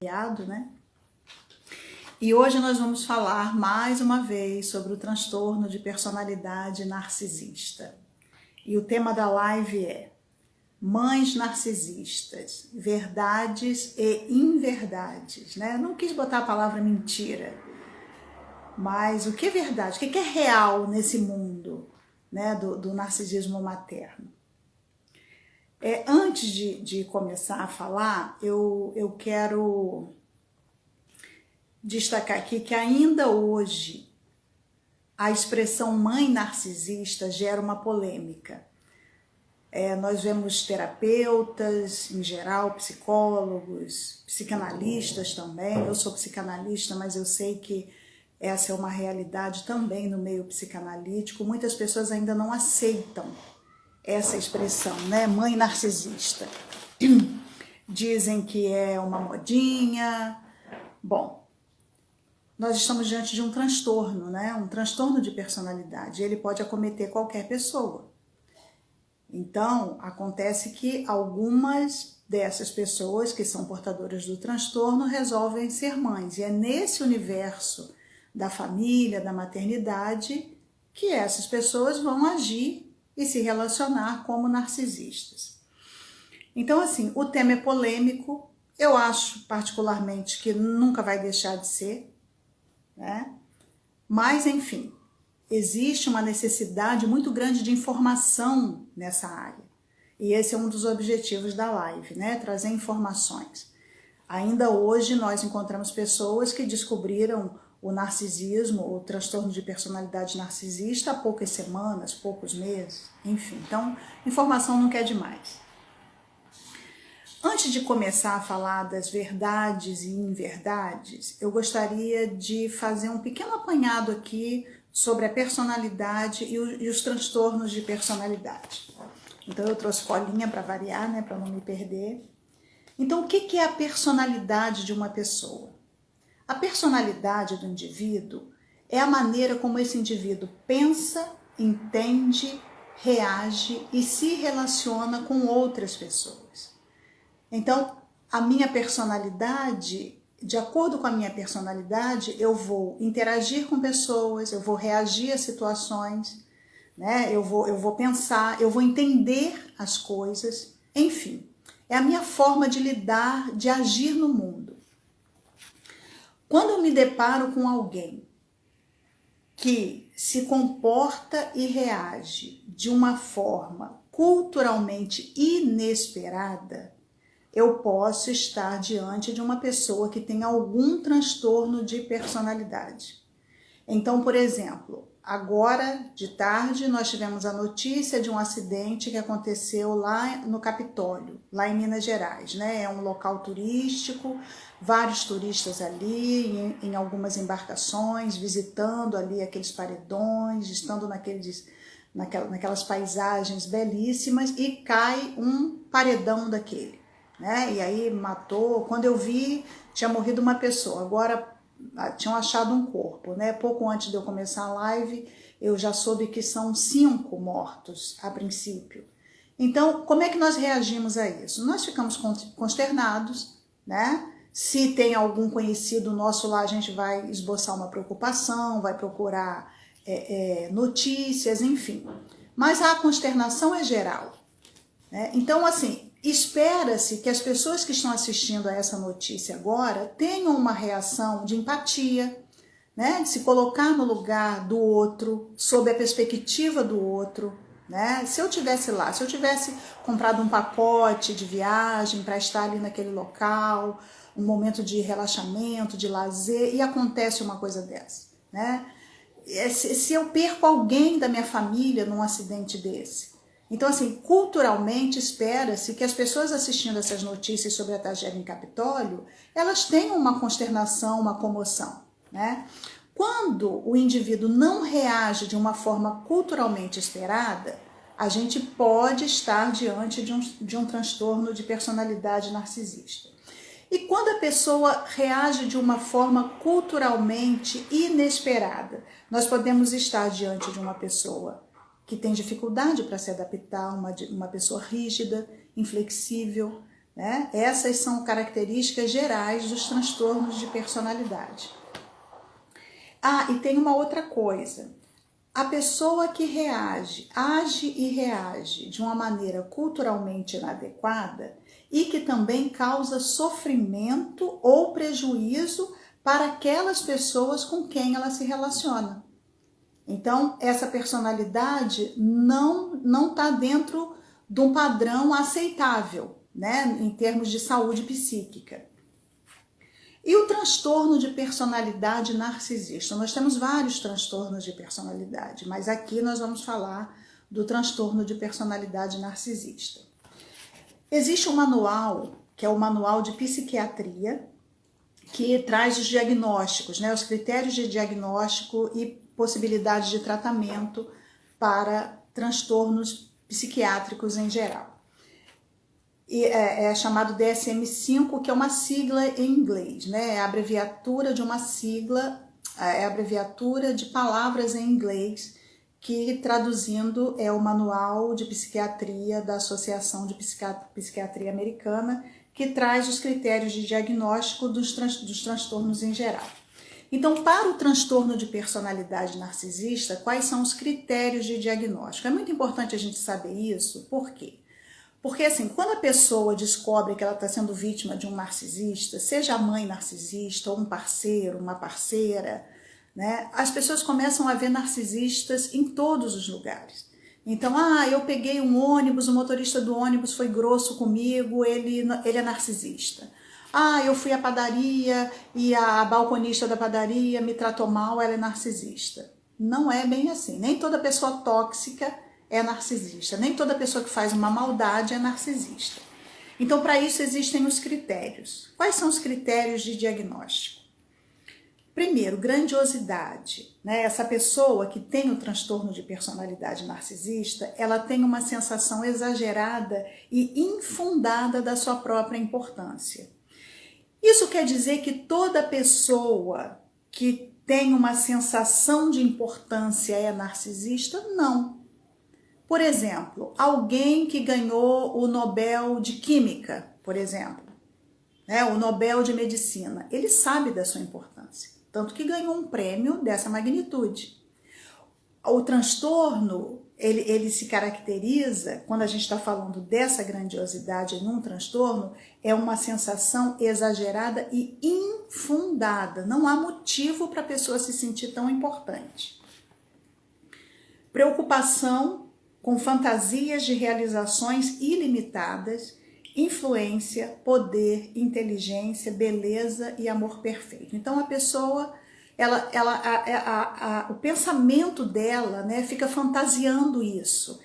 Né? E hoje nós vamos falar mais uma vez sobre o transtorno de personalidade narcisista. E o tema da live é mães narcisistas, verdades e inverdades, né? Eu não quis botar a palavra mentira, mas o que é verdade, o que é real nesse mundo, né, do narcisismo materno? Antes de começar a falar, eu quero destacar aqui que ainda hoje a expressão mãe narcisista gera uma polêmica. Nós vemos terapeutas, em geral, psicólogos, psicanalistas também. Eu sou psicanalista, mas eu sei que essa é uma realidade também no meio psicanalítico. Muitas pessoas ainda não aceitam essa expressão, né? Mãe narcisista. Dizem que é uma modinha. Bom, nós estamos diante de um transtorno, né? Um transtorno de personalidade. Ele pode acometer qualquer pessoa. Então, acontece que algumas dessas pessoas que são portadoras do transtorno resolvem ser mães. E é nesse universo da família, da maternidade, que essas pessoas vão agir e se relacionar como narcisistas. Então, assim, o tema é polêmico. Eu acho, particularmente, que nunca vai deixar de ser, né? Mas, enfim, existe uma necessidade muito grande de informação nessa área. E esse é um dos objetivos da live, né? Trazer informações. Ainda hoje nós encontramos pessoas que descobriram o narcisismo, o transtorno de personalidade narcisista há poucas semanas, poucos meses, enfim. Então, informação não quer demais. Antes de começar a falar das verdades e inverdades, eu gostaria de fazer um pequeno apanhado aqui sobre a personalidade e os transtornos de personalidade. Então eu trouxe colinha para variar, né, para não me perder. Então o que é a personalidade de uma pessoa? A personalidade do indivíduo é a maneira como esse indivíduo pensa, entende, reage e se relaciona com outras pessoas. Então, a minha personalidade, de acordo com a minha personalidade, eu vou interagir com pessoas, eu vou reagir a situações, né? Eu vou pensar, eu vou entender as coisas, enfim. É a minha forma de lidar, de agir no mundo. Quando eu me deparo com alguém que se comporta e reage de uma forma culturalmente inesperada, eu posso estar diante de uma pessoa que tem algum transtorno de personalidade. Então, por exemplo, agora de tarde nós tivemos a notícia de um acidente que aconteceu lá no Capitólio, lá em Minas Gerais, né? É um local turístico, vários turistas ali, em algumas embarcações, visitando ali aqueles paredões, estando naquelas paisagens belíssimas, e cai um paredão daquele. Né? E aí matou, quando eu vi, tinha morrido uma pessoa, agora tinham achado um corpo, né? Pouco antes de eu começar a live, eu já soube que são 5 mortos a princípio. Então, como é que nós reagimos a isso? Nós ficamos consternados, né? Se tem algum conhecido nosso lá, a gente vai esboçar uma preocupação, vai procurar notícias, enfim. Mas a consternação é geral, né? Então, assim, espera-se que as pessoas que estão assistindo a essa notícia agora tenham uma reação de empatia, né? De se colocar no lugar do outro, sob a perspectiva do outro, né? Se eu tivesse lá, se eu tivesse comprado um pacote de viagem para estar ali naquele local, um momento de relaxamento, de lazer, e acontece uma coisa dessa, né? Se eu perco alguém da minha família num acidente desse. Então, assim, culturalmente espera-se que as pessoas assistindo essas notícias sobre a tragédia em Capitólio, elas tenham uma consternação, uma comoção, né? Quando o indivíduo não reage de uma forma culturalmente esperada, a gente pode estar diante de um transtorno de personalidade narcisista. E quando a pessoa reage de uma forma culturalmente inesperada, nós podemos estar diante de uma pessoa que tem dificuldade para se adaptar, uma pessoa rígida, inflexível, né? Essas são características gerais dos transtornos de personalidade. Ah, e tem uma outra coisa. A pessoa que age e reage de uma maneira culturalmente inadequada e que também causa sofrimento ou prejuízo para aquelas pessoas com quem ela se relaciona. Então, essa personalidade não está dentro de um padrão aceitável, né, em termos de saúde psíquica. E o transtorno de personalidade narcisista? Nós temos vários transtornos de personalidade, mas aqui nós vamos falar do transtorno de personalidade narcisista. Existe um manual, que é o Manual de Psiquiatria, que traz os diagnósticos, né, os critérios de diagnóstico e possibilidades de tratamento para transtornos psiquiátricos em geral. E é chamado DSM-5, que é uma sigla em inglês, né? É a abreviatura de uma sigla, é a abreviatura de palavras em inglês, que traduzindo é o Manual de Psiquiatria da Associação de Psiquiatria Americana, que traz os critérios de diagnóstico dos transtornos em geral. Então, para o transtorno de personalidade narcisista, quais são os critérios de diagnóstico? É muito importante a gente saber isso, por quê? Porque assim, quando a pessoa descobre que ela está sendo vítima de um narcisista, seja a mãe narcisista, ou um parceiro, uma parceira, né, as pessoas começam a ver narcisistas em todos os lugares. Então, eu peguei um ônibus, o motorista do ônibus foi grosso comigo, ele é narcisista. Eu fui à padaria e a balconista da padaria me tratou mal, ela é narcisista. Não é bem assim. Nem toda pessoa tóxica é narcisista. Nem toda pessoa que faz uma maldade é narcisista. Então, para isso existem os critérios. Quais são os critérios de diagnóstico? Primeiro, grandiosidade, né? Essa pessoa que tem o transtorno de personalidade narcisista, ela tem uma sensação exagerada e infundada da sua própria importância. Isso quer dizer que toda pessoa que tem uma sensação de importância é narcisista? Não. Por exemplo, alguém que ganhou o Nobel de Química, por exemplo, né, o Nobel de Medicina, ele sabe da sua importância, tanto que ganhou um prêmio dessa magnitude. O transtorno, ele se caracteriza, quando a gente está falando dessa grandiosidade em um transtorno, é uma sensação exagerada e infundada. Não há motivo para a pessoa se sentir tão importante. Preocupação com fantasias de realizações ilimitadas, influência, poder, inteligência, beleza e amor perfeito. Então a pessoa, o pensamento dela, né, fica fantasiando isso,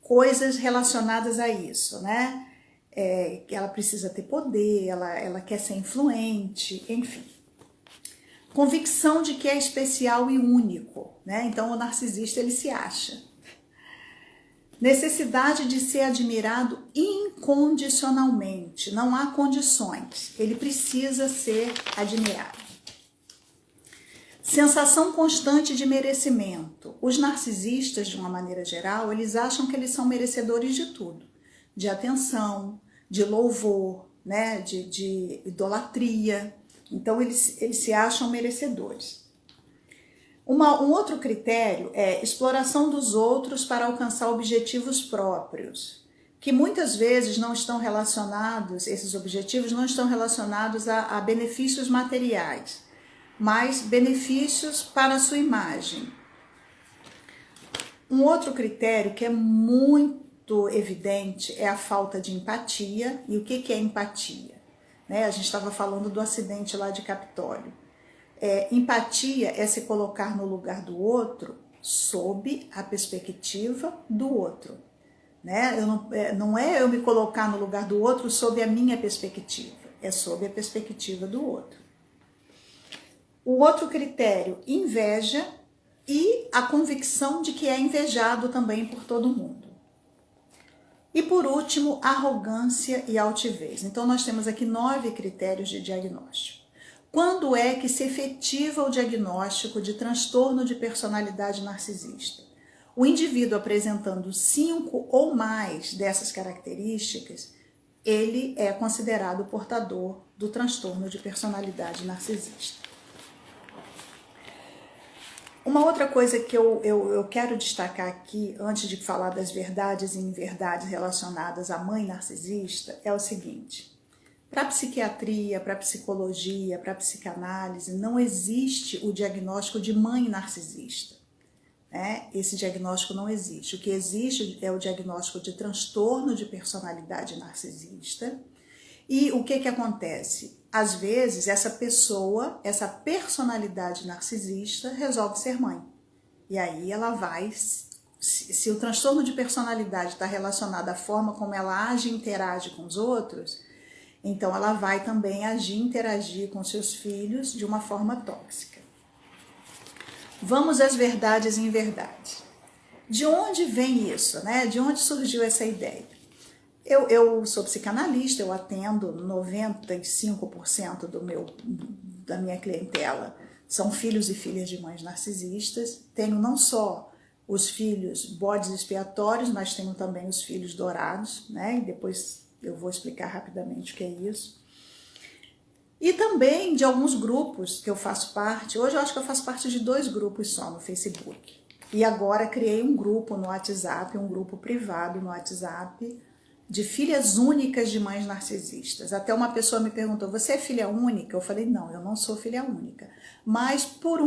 coisas relacionadas a isso, né? Que ela precisa ter poder, ela quer ser influente, enfim. Convicção de que é especial e único, né? Então o narcisista ele se acha. Necessidade de ser admirado incondicionalmente, não há condições, ele precisa ser admirado. Sensação constante de merecimento. Os narcisistas, de uma maneira geral, eles acham que eles são merecedores de tudo, de atenção, de louvor, né, de idolatria, então eles se acham merecedores. Um outro critério é exploração dos outros para alcançar objetivos próprios, que muitas vezes não estão relacionados, esses objetivos não estão relacionados a benefícios materiais, mas benefícios para a sua imagem. Um outro critério que é muito evidente é a falta de empatia. E o que é empatia? Né? A gente estava falando do acidente lá de Capitólio. Empatia é se colocar no lugar do outro sob a perspectiva do outro, né? Não é eu me colocar no lugar do outro sob a minha perspectiva, é sob a perspectiva do outro. O outro critério, inveja e a convicção de que é invejado também por todo mundo. E por último, arrogância e altivez. Então nós temos aqui 9 critérios de diagnóstico. Quando é que se efetiva o diagnóstico de transtorno de personalidade narcisista? O indivíduo apresentando 5 ou mais dessas características ele é considerado portador do transtorno de personalidade narcisista. Uma outra coisa que eu quero destacar aqui, antes de falar das verdades e inverdades relacionadas à mãe narcisista, é o seguinte: para a psiquiatria, para a psicologia, para a psicanálise, não existe o diagnóstico de mãe narcisista. Esse diagnóstico não existe. O que existe é o diagnóstico de transtorno de personalidade narcisista. E o que acontece? Às vezes, essa pessoa, essa personalidade narcisista, resolve ser mãe. E aí ela vai, se o transtorno de personalidade está relacionado à forma como ela age e interage com os outros, então ela vai também agir e interagir com seus filhos de uma forma tóxica. Vamos às verdades e inverdades. De onde vem isso, né? De onde surgiu essa ideia? Eu sou psicanalista, eu atendo 95% da minha clientela são filhos e filhas de mães narcisistas. Tenho não só os filhos bodes expiatórios, mas tenho também os filhos dourados, né? E depois eu vou explicar rapidamente o que é isso. E também de alguns grupos que eu faço parte. Hoje eu acho que eu faço parte de 2 grupos só no Facebook. E agora criei um grupo no WhatsApp, um grupo privado no WhatsApp, de filhas únicas de mães narcisistas. Até uma pessoa me perguntou: você é filha única? Eu falei: não, eu não sou filha única. Mas por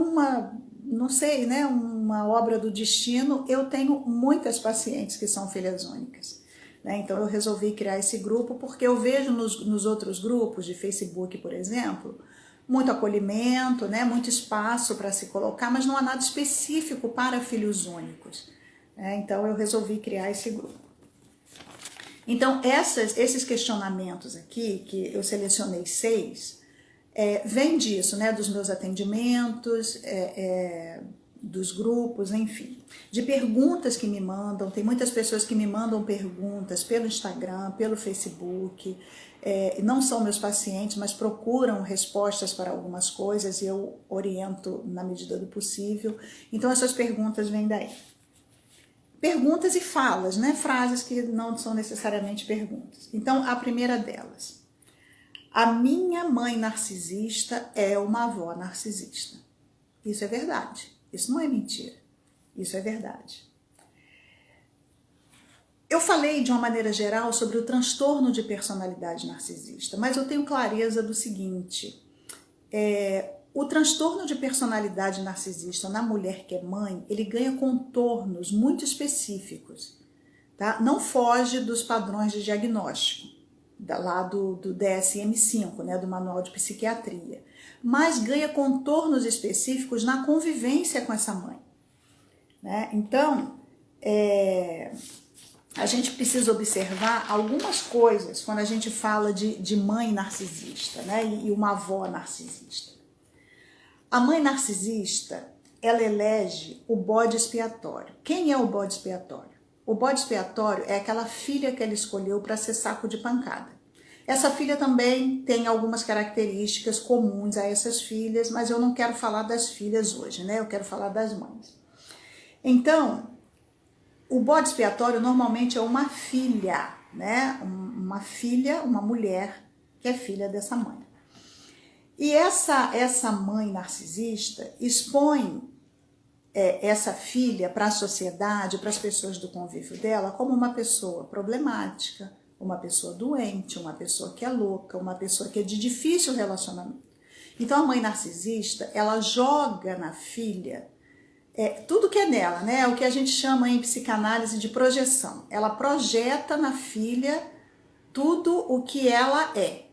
não sei, né, uma obra do destino, eu tenho muitas pacientes que são filhas únicas. Então eu resolvi criar esse grupo porque eu vejo nos outros grupos de Facebook, por exemplo, muito acolhimento, né, muito espaço para se colocar, mas não há nada específico para filhos únicos. Então eu resolvi criar esse grupo. Então esses questionamentos aqui, que eu selecionei 6, vem disso, né, dos meus atendimentos, dos grupos, enfim, de perguntas que me mandam. Tem muitas pessoas que me mandam perguntas pelo Instagram, pelo Facebook, não são meus pacientes, mas procuram respostas para algumas coisas e eu oriento na medida do possível. Então essas perguntas vêm daí. Perguntas e falas, né? Frases que não são necessariamente perguntas. Então, a primeira delas: a minha mãe narcisista é uma avó narcisista. Isso é verdade. Isso não é mentira. Isso é verdade. Eu falei de uma maneira geral sobre o transtorno de personalidade narcisista, mas eu tenho clareza do seguinte: o transtorno de personalidade narcisista na mulher que é mãe, ele ganha contornos muito específicos, tá? Não foge dos padrões de diagnóstico, lá do DSM-5, né, do Manual de Psiquiatria, mas ganha contornos específicos na convivência com essa mãe, né? Então, a gente precisa observar algumas coisas quando a gente fala de mãe narcisista, né, e uma avó narcisista. A mãe narcisista, ela elege o bode expiatório. Quem é o bode expiatório? O bode expiatório é aquela filha que ela escolheu para ser saco de pancada. Essa filha também tem algumas características comuns a essas filhas, mas eu não quero falar das filhas hoje, né? Eu quero falar das mães. Então, o bode expiatório normalmente é uma filha, né? Uma filha, uma mulher que é filha dessa mãe. E essa mãe narcisista expõe essa filha para a sociedade, para as pessoas do convívio dela, como uma pessoa problemática, uma pessoa doente, uma pessoa que é louca, uma pessoa que é de difícil relacionamento. Então a mãe narcisista, ela joga na filha tudo que é dela, né? O que a gente chama em psicanálise de projeção. Ela projeta na filha tudo o que ela é.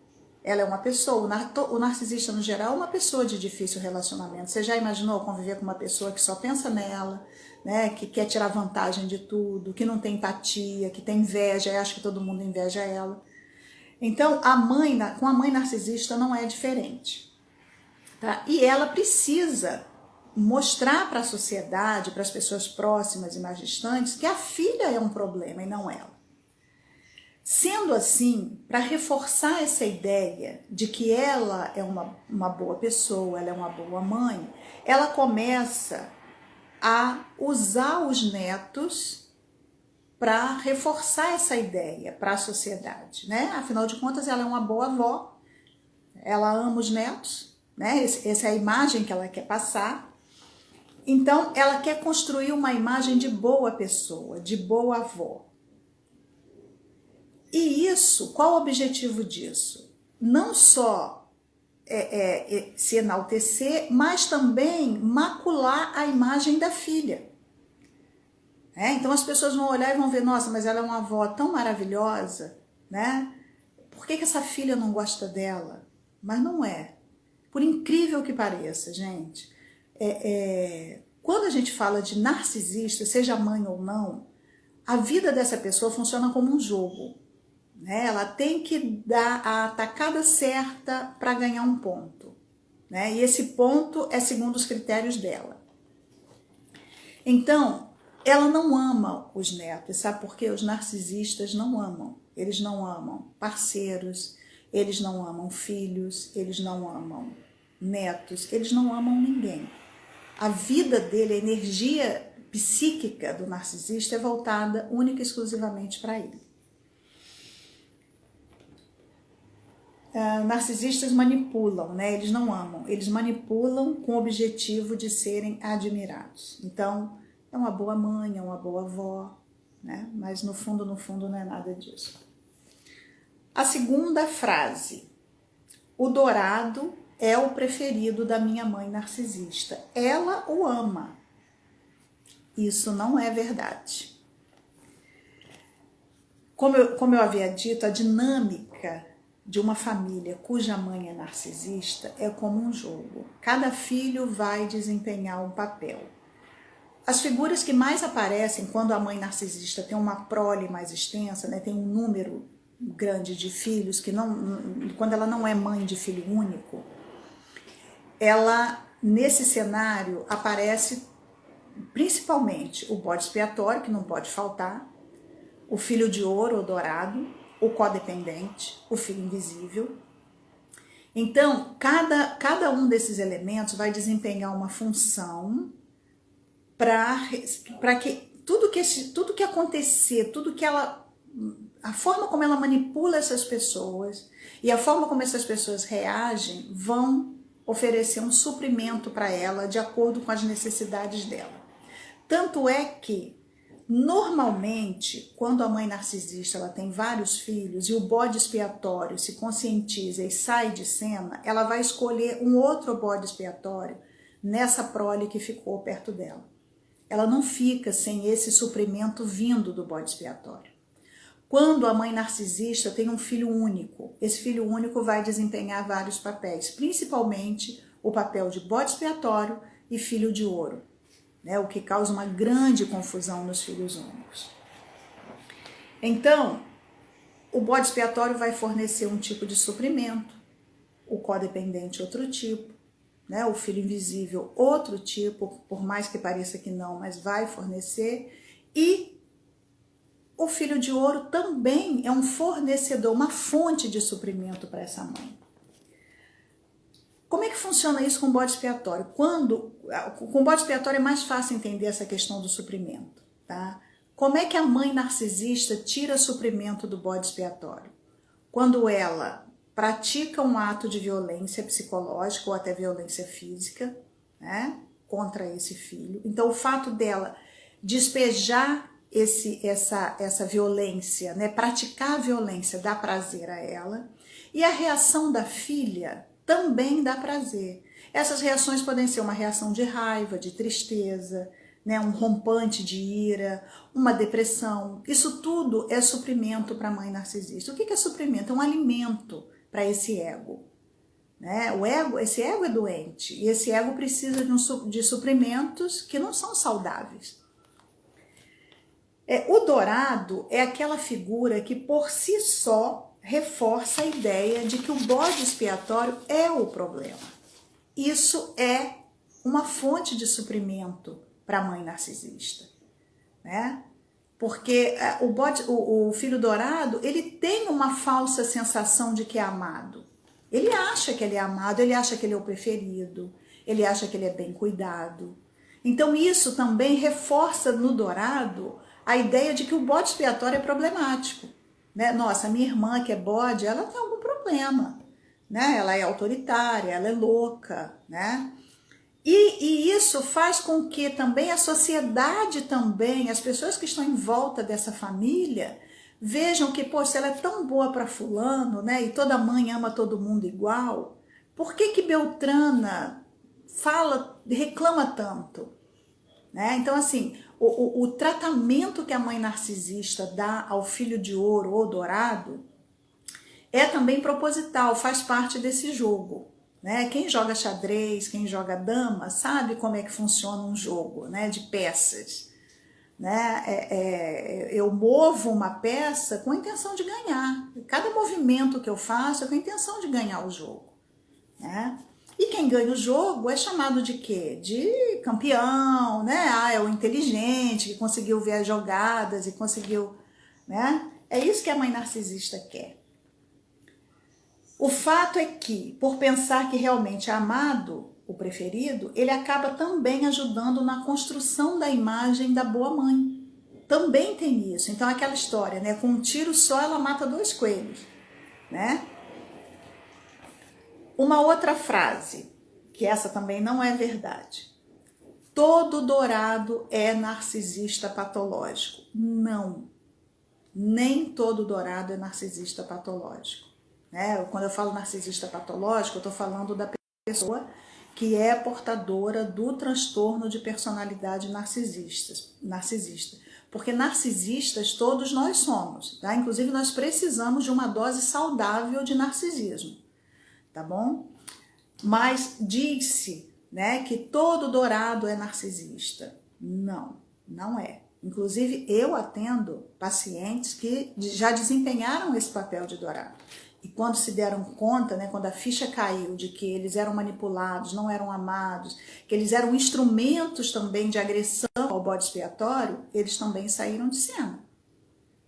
Ela é uma pessoa, o narcisista no geral é uma pessoa de difícil relacionamento. Você já imaginou conviver com uma pessoa que só pensa nela, né, que quer tirar vantagem de tudo, que não tem empatia, que tem inveja e acha que todo mundo inveja ela? Então, com a mãe narcisista não é diferente, tá? E ela precisa mostrar para a sociedade, para as pessoas próximas e mais distantes, que a filha é um problema e não ela. Sendo assim, para reforçar essa ideia de que ela é uma boa pessoa, ela é uma boa mãe, ela começa a usar os netos para reforçar essa ideia para a sociedade, né? Afinal de contas, ela é uma boa avó, ela ama os netos, né? Essa é a imagem que ela quer passar. Então, ela quer construir uma imagem de boa pessoa, de boa avó. E isso, qual o objetivo disso? Não só se enaltecer, mas também macular a imagem da filha. Então as pessoas vão olhar e vão ver, nossa, mas ela é uma avó tão maravilhosa, né? Por que essa filha não gosta dela? Mas não é. Por incrível que pareça, gente, quando a gente fala de narcisista, seja mãe ou não, a vida dessa pessoa funciona como um jogo. Né? Ela tem que dar a atacada certa para ganhar um ponto. Né? E esse ponto é segundo os critérios dela. Então, ela não ama os netos, sabe por quê? Os narcisistas não amam. Eles não amam parceiros, eles não amam filhos, eles não amam netos, eles não amam ninguém. A vida dele, a energia psíquica do narcisista é voltada única e exclusivamente para ele. Narcisistas manipulam, né? Eles não amam, eles manipulam com o objetivo de serem admirados. Então, é uma boa mãe, é uma boa avó, né? Mas no fundo não é nada disso. A segunda frase: o dourado é o preferido da minha mãe narcisista. Ela o ama. Isso não é verdade. Como eu havia dito, a dinâmica de uma família cuja mãe é narcisista é como um jogo. Cada filho vai desempenhar um papel. As figuras que mais aparecem quando a mãe narcisista tem uma prole mais extensa, né, tem um número grande de filhos, quando ela não é mãe de filho único, ela, nesse cenário, aparece principalmente o bode expiatório, que não pode faltar, o filho de ouro ou dourado, o codependente, o filho invisível. Então, cada um desses elementos vai desempenhar uma função para que tudo que acontecer, a forma como ela manipula essas pessoas e a forma como essas pessoas reagem vão oferecer um suprimento para ela de acordo com as necessidades dela. Tanto é que normalmente, quando a mãe narcisista ela tem vários filhos e o bode expiatório se conscientiza e sai de cena, ela vai escolher um outro bode expiatório nessa prole que ficou perto dela. Ela não fica sem esse suprimento vindo do bode expiatório. Quando a mãe narcisista tem um filho único, esse filho único vai desempenhar vários papéis, principalmente o papel de bode expiatório e filho de ouro. Né, o que causa uma grande confusão nos filhos únicos. Então, o bode expiatório vai fornecer um tipo de suprimento, o codependente outro tipo, né, o filho invisível outro tipo, por mais que pareça que não, mas vai fornecer, e o filho de ouro também é um fornecedor, uma fonte de suprimento para essa mãe. Como é que funciona isso com o bode expiatório? Com o bode expiatório é mais fácil entender essa questão do suprimento, tá? Como é que a mãe narcisista tira suprimento do bode expiatório? Quando ela pratica um ato de violência psicológica ou até violência física, né, contra esse filho. Então, o fato dela despejar essa violência, né, praticar a violência dá prazer a ela, e a reação da filha também dá prazer. Essas reações podem ser uma reação de raiva, de tristeza, né, um rompante de ira, uma depressão. Isso tudo é suprimento para a mãe narcisista. O que é suprimento? É um alimento para esse ego. Né? Esse ego é doente e esse ego precisa de suprimentos que não são saudáveis. O dourado é aquela figura que por si só reforça a ideia de que o bode expiatório é o problema. Isso é uma fonte de suprimento para a mãe narcisista, né? Porque o filho dourado, ele tem uma falsa sensação de que é amado. Ele acha que ele é amado, ele acha que ele é o preferido, ele acha que ele é bem cuidado. Então isso também reforça no dourado a ideia de que o bode expiatório é problemático, né? Nossa, minha irmã que é bode, ela tem algum problema, né? Ela é autoritária, ela é louca, né? E isso faz com que também a sociedade também, as pessoas que estão em volta dessa família, vejam que, poxa, ela é tão boa para fulano, né? E toda mãe ama todo mundo igual. Por que que Beltrana reclama tanto? Né? Então, assim, o tratamento que a mãe narcisista dá ao filho de ouro ou dourado é também proposital, faz parte desse jogo. Né? Quem joga xadrez, quem joga dama, sabe como é que funciona um jogo, né? De peças. Né? Eu movo uma peça com a intenção de ganhar. Cada movimento que eu faço é com a intenção de ganhar o jogo. Né? E quem ganha o jogo é chamado de quê? De campeão, né? Ah, é o inteligente que conseguiu ver as jogadas e conseguiu, né? É isso que a mãe narcisista quer. O fato é que, por pensar que realmente é amado, o preferido, ele acaba também ajudando na construção da imagem da boa mãe. Também tem isso. Então, aquela história, né? Com um tiro só, ela mata 2 coelhos, né? Uma outra frase, que essa também não é verdade. Todo dourado é narcisista patológico. Não. Nem todo dourado é narcisista patológico. Né? Quando eu falo narcisista patológico, eu estou falando da pessoa que é portadora do transtorno de personalidade narcisista. Porque narcisistas todos nós somos, tá? Inclusive nós precisamos de uma dose saudável de narcisismo, tá bom? Mas diz-se, né, que todo dourado é narcisista. Não, não é. Inclusive eu atendo pacientes que já desempenharam esse papel de dourado. E quando se deram conta, né, quando a ficha caiu de que eles eram manipulados, não eram amados, que eles eram instrumentos também de agressão ao bode expiatório, eles também saíram de cena.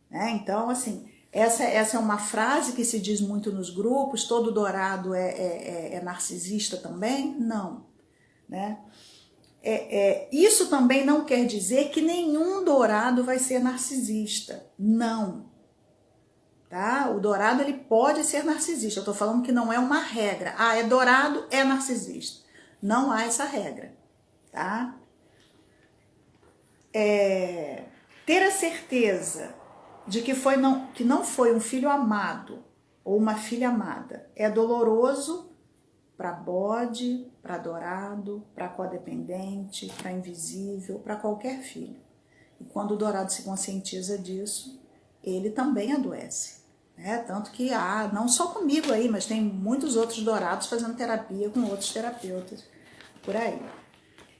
Né? Então, assim, essa é uma frase que se diz muito nos grupos, todo dourado é narcisista também? Não. Né? Isso também não quer dizer que nenhum dourado vai ser narcisista. Não. Tá? O dourado ele pode ser narcisista. Eu estou falando que não é uma regra. Ah, é dourado, é narcisista. Não há essa regra. Tá? Ter a certeza de que não foi um filho amado ou uma filha amada é doloroso para bode, para dourado, para codependente, para invisível, para qualquer filho. E quando o dourado se conscientiza disso, ele também adoece. Né? Tanto que não só comigo aí, mas tem muitos outros dourados fazendo terapia com outros terapeutas por aí.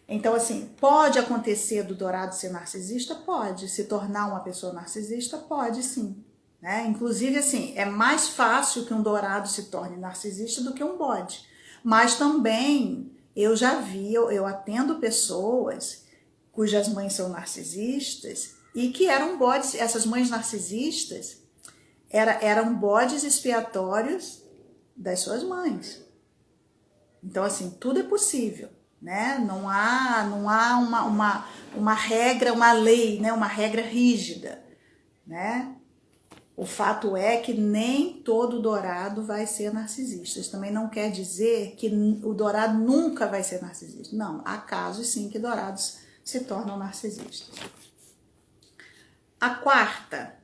Então, assim, pode acontecer do dourado ser narcisista? Pode. Se tornar uma pessoa narcisista? Pode, sim. Né? Inclusive, assim, é mais fácil que um dourado se torne narcisista do que um bode. Mas também, eu já vi, eu atendo pessoas cujas mães são narcisistas e que eram bodes, essas mães narcisistas eram bodes expiatórios das suas mães. Então, assim, tudo é possível. Né? Não há uma regra, uma lei, né? Uma regra rígida. Né? O fato é que nem todo dourado vai ser narcisista. Isso também não quer dizer que o dourado nunca vai ser narcisista. Não, há casos sim que dourados se tornam narcisistas. A quarta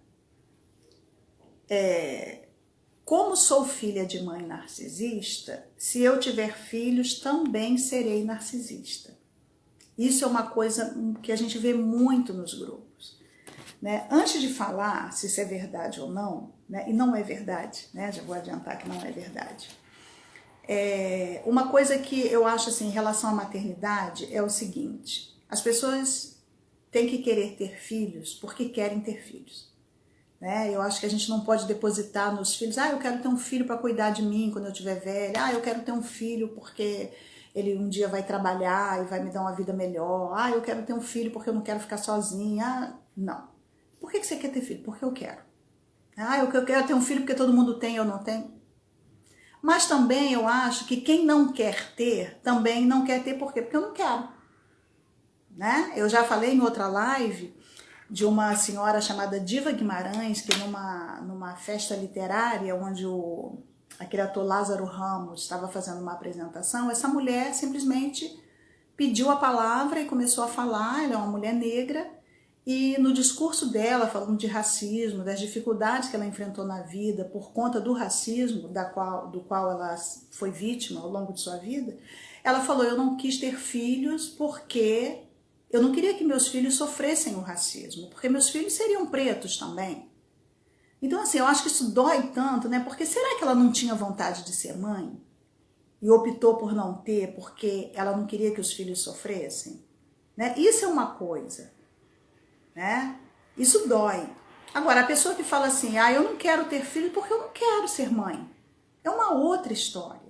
como sou filha de mãe narcisista, se eu tiver filhos, também serei narcisista. Isso é uma coisa que a gente vê muito nos grupos. Né? Antes de falar se isso é verdade ou não, né? E não é verdade, né? Já vou adiantar que não é verdade. Uma coisa que eu acho assim, em relação à maternidade é o seguinte: as pessoas têm que querer ter filhos porque querem ter filhos. Eu acho que a gente não pode depositar nos filhos, eu quero ter um filho para cuidar de mim quando eu estiver velha, eu quero ter um filho porque ele um dia vai trabalhar e vai me dar uma vida melhor, eu quero ter um filho porque eu não quero ficar sozinha. Não. Por que você quer ter filho? Porque eu quero. Eu quero ter um filho porque todo mundo tem e eu não tenho. Mas também eu acho que quem não quer ter, também não quer ter por quê? Porque eu não quero. Né? Eu já falei em outra live de uma senhora chamada Diva Guimarães, que numa festa literária, onde aquele ator Lázaro Ramos estava fazendo uma apresentação, essa mulher simplesmente pediu a palavra e começou a falar. Ela é uma mulher negra, e no discurso dela, falando de racismo, das dificuldades que ela enfrentou na vida por conta do racismo do qual ela foi vítima ao longo de sua vida, ela falou: eu não quis ter filhos porque eu não queria que meus filhos sofressem o racismo, porque meus filhos seriam pretos também. Então, assim, eu acho que isso dói tanto, né? Porque será que ela não tinha vontade de ser mãe? E optou por não ter porque ela não queria que os filhos sofressem? Né? Isso é uma coisa, né? Isso dói. Agora, a pessoa que fala assim: eu não quero ter filho porque eu não quero ser mãe, é uma outra história.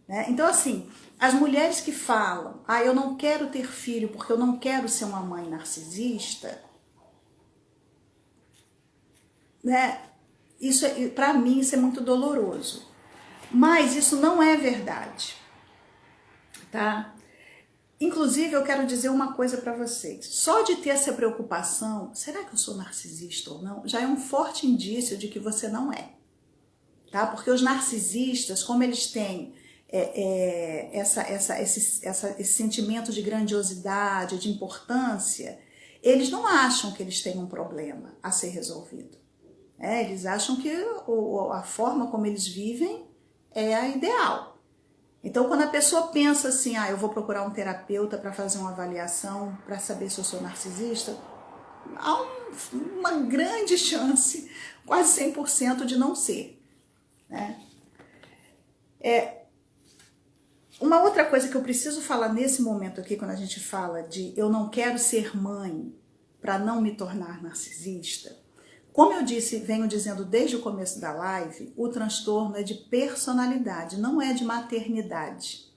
Né? Então, assim, as mulheres que falam: eu não quero ter filho porque eu não quero ser uma mãe narcisista, né? Isso, para mim, isso é muito doloroso. Mas isso não é verdade, tá? Inclusive, eu quero dizer uma coisa para vocês. Só de ter essa preocupação, será que eu sou narcisista ou não, já é um forte indício de que você não é, tá? Porque os narcisistas, como eles têm esse sentimento de grandiosidade, de importância, eles não acham que eles têm um problema a ser resolvido. Eles acham que a forma como eles vivem é a ideal. Então, quando a pessoa pensa assim: eu vou procurar um terapeuta para fazer uma avaliação para saber se eu sou narcisista, há uma grande chance, quase 100% de não ser, né? Uma outra coisa que eu preciso falar nesse momento aqui, quando a gente fala de eu não quero ser mãe para não me tornar narcisista, como eu disse, venho dizendo desde o começo da live, o transtorno é de personalidade, não é de maternidade.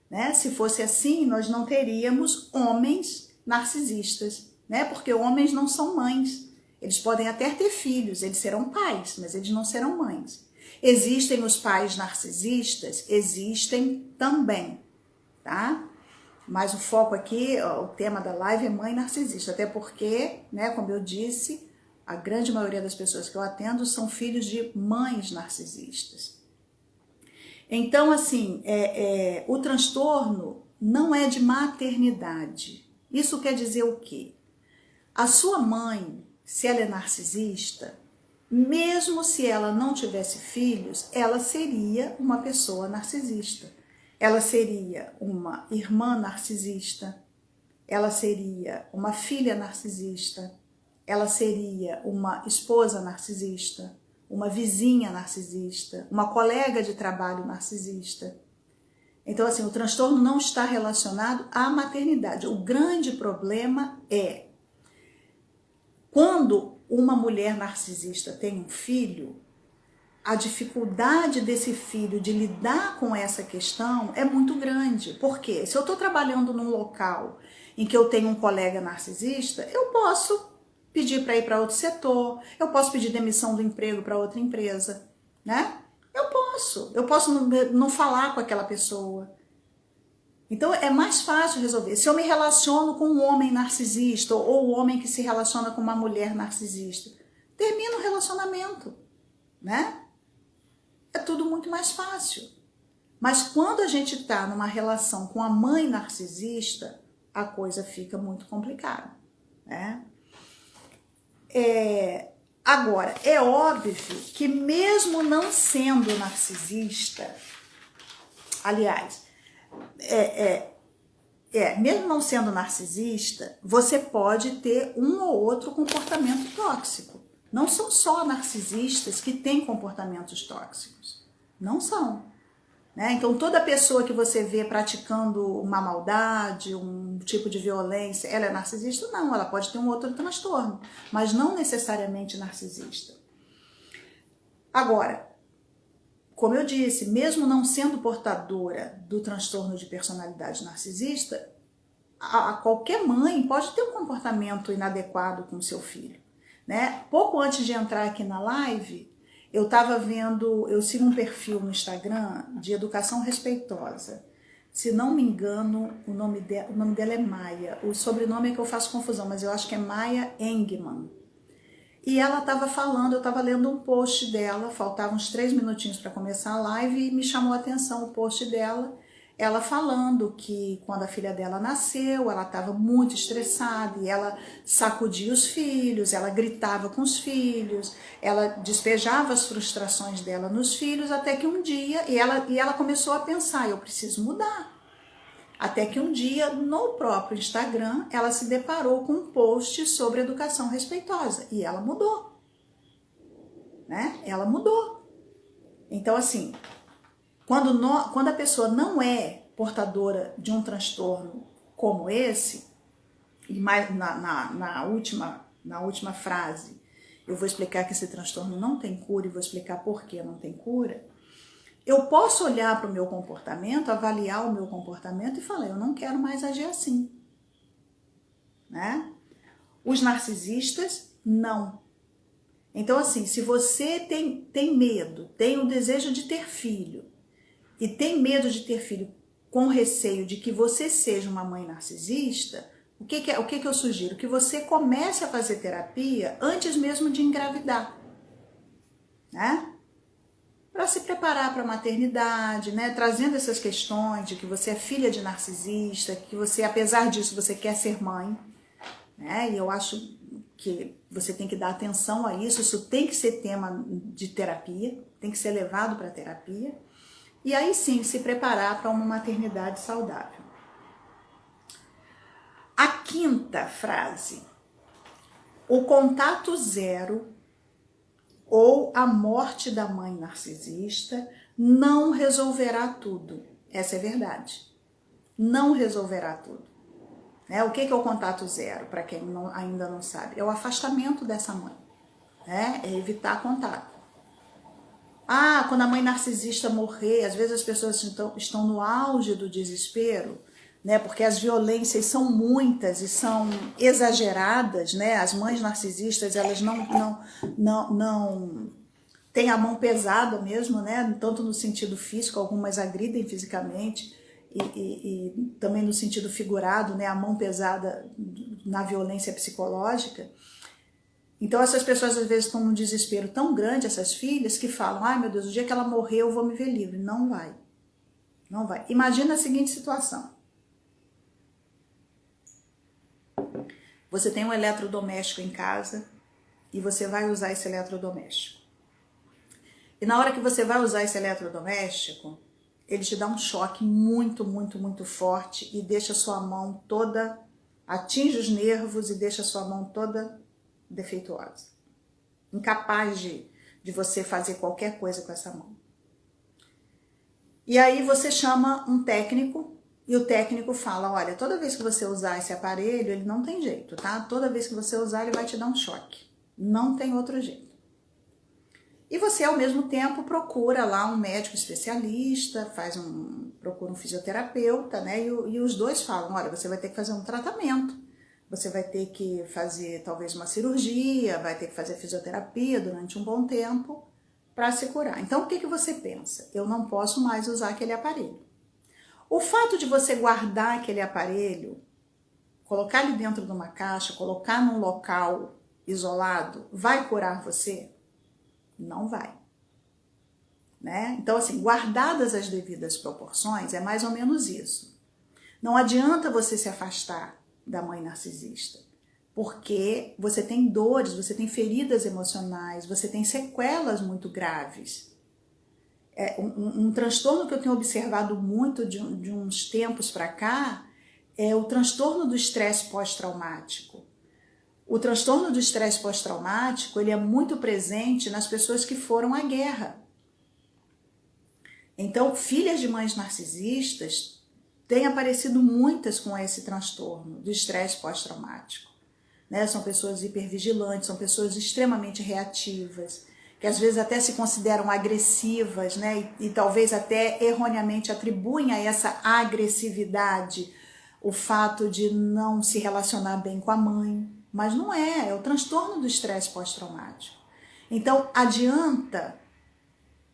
Né? Se fosse assim, nós não teríamos homens narcisistas, né? Porque homens não são mães. Eles podem até ter filhos, eles serão pais, mas eles não serão mães. Existem os pais narcisistas? Existem também, tá? Mas o foco aqui, o tema da live é mãe narcisista, até porque, né, como eu disse, a grande maioria das pessoas que eu atendo são filhos de mães narcisistas. Então, assim, o transtorno não é de maternidade. Isso quer dizer o quê? A sua mãe, se ela é narcisista, mesmo se ela não tivesse filhos, ela seria uma pessoa narcisista. Ela seria uma irmã narcisista, ela seria uma filha narcisista, ela seria uma esposa narcisista, uma vizinha narcisista, uma colega de trabalho narcisista. Então, assim, o transtorno não está relacionado à maternidade. O grande problema é quando uma mulher narcisista tem um filho, a dificuldade desse filho de lidar com essa questão é muito grande. Por quê? Se eu estou trabalhando num local em que eu tenho um colega narcisista, eu posso pedir para ir para outro setor, eu posso pedir demissão do emprego para outra empresa, né? Eu posso não falar com aquela pessoa. Então é mais fácil resolver. Se eu me relaciono com um homem narcisista ou um homem que se relaciona com uma mulher narcisista, termina o relacionamento, né? É tudo muito mais fácil. Mas quando a gente está numa relação com a mãe narcisista, a coisa fica muito complicada, né? Agora, é óbvio que mesmo não sendo narcisista, aliás, mesmo não sendo narcisista, você pode ter um ou outro comportamento tóxico. Não são só narcisistas que têm comportamentos tóxicos. Não são. Né? Então, toda pessoa que você vê praticando uma maldade, um tipo de violência, ela é narcisista? Não, ela pode ter um outro transtorno, mas não necessariamente narcisista. Agora, como eu disse, mesmo não sendo portadora do transtorno de personalidade narcisista, qualquer mãe pode ter um comportamento inadequado com o seu filho. Né? Pouco antes de entrar aqui na live, eu estava vendo, eu sigo um perfil no Instagram de educação respeitosa. Se não me engano, o nome dela é Maia. O sobrenome é que eu faço confusão, mas eu acho que é Maia Engman. E ela estava falando, eu estava lendo um post dela, faltavam uns 3 minutinhos para começar a live e me chamou a atenção o post dela, ela falando que quando a filha dela nasceu, ela estava muito estressada e ela sacudia os filhos, ela gritava com os filhos, ela despejava as frustrações dela nos filhos, até que um dia, e ela começou a pensar, eu preciso mudar. Até que um dia, no próprio Instagram, ela se deparou com um post sobre educação respeitosa e ela mudou, né? Ela mudou. Então, assim, quando a pessoa não é portadora de um transtorno como esse, e mais na última frase, eu vou explicar que esse transtorno não tem cura e vou explicar por que não tem cura. Eu posso olhar para o meu comportamento, avaliar o meu comportamento e falar, eu não quero mais agir assim, né? Os narcisistas, não. Então, assim, se você tem medo, tem o desejo de ter filho, e tem medo de ter filho com receio de que você seja uma mãe narcisista, o que eu sugiro? Que você comece a fazer terapia antes mesmo de engravidar, né? Para se preparar para a maternidade, né? Trazendo essas questões de que você é filha de narcisista, que você, apesar disso, você quer ser mãe, né? E eu acho que você tem que dar atenção a isso tem que ser tema de terapia, tem que ser levado para terapia, e aí sim se preparar para uma maternidade saudável. A quinta frase, o contato zero ou a morte da mãe narcisista não resolverá tudo. Essa é verdade. Não resolverá tudo. O que é o contato zero, para quem ainda não sabe? É o afastamento dessa mãe. É evitar contato. Quando a mãe narcisista morrer, às vezes as pessoas estão no auge do desespero, né? Porque as violências são muitas e são exageradas, né? As mães narcisistas, elas não têm a mão pesada mesmo, né? Tanto no sentido físico, algumas agridem fisicamente e também no sentido figurado, né? A mão pesada na violência psicológica. Então essas pessoas às vezes estão num desespero tão grande, essas filhas, que falam, ai meu Deus, o dia que ela morrer eu vou me ver livre. Não vai. Não vai. Imagina a seguinte situação. Você tem um eletrodoméstico em casa e você vai usar esse eletrodoméstico. E na hora que você vai usar esse eletrodoméstico, ele te dá um choque muito, muito, muito forte e deixa a sua mão toda, atinge os nervos e deixa a sua mão toda defeituosa. Incapaz de você fazer qualquer coisa com essa mão. E aí você chama um técnico e o técnico fala, olha, toda vez que você usar esse aparelho, ele não tem jeito, tá? Toda vez que você usar, ele vai te dar um choque. Não tem outro jeito. E você, ao mesmo tempo, procura lá um médico especialista, procura um fisioterapeuta, né? E os dois falam, olha, você vai ter que fazer um tratamento, você vai ter que fazer talvez uma cirurgia, vai ter que fazer fisioterapia durante um bom tempo para se curar. Então, o que você pensa? Eu não posso mais usar aquele aparelho. O fato de você guardar aquele aparelho, colocar ele dentro de uma caixa, colocar num local isolado, vai curar você? Não vai. Né? Então, assim, guardadas as devidas proporções, é mais ou menos isso. Não adianta você se afastar da mãe narcisista, porque você tem dores, você tem feridas emocionais, você tem sequelas muito graves. Um transtorno que eu tenho observado muito de uns tempos para cá é o transtorno do estresse pós-traumático. O transtorno do estresse pós-traumático, ele é muito presente nas pessoas que foram à guerra. Então, filhas de mães narcisistas têm aparecido muitas com esse transtorno do estresse pós-traumático. Né? São pessoas hipervigilantes, são pessoas extremamente reativas, que às vezes até se consideram agressivas, né? E talvez até erroneamente atribuem a essa agressividade o fato de não se relacionar bem com a mãe. Mas não é o transtorno do estresse pós-traumático. Então, adianta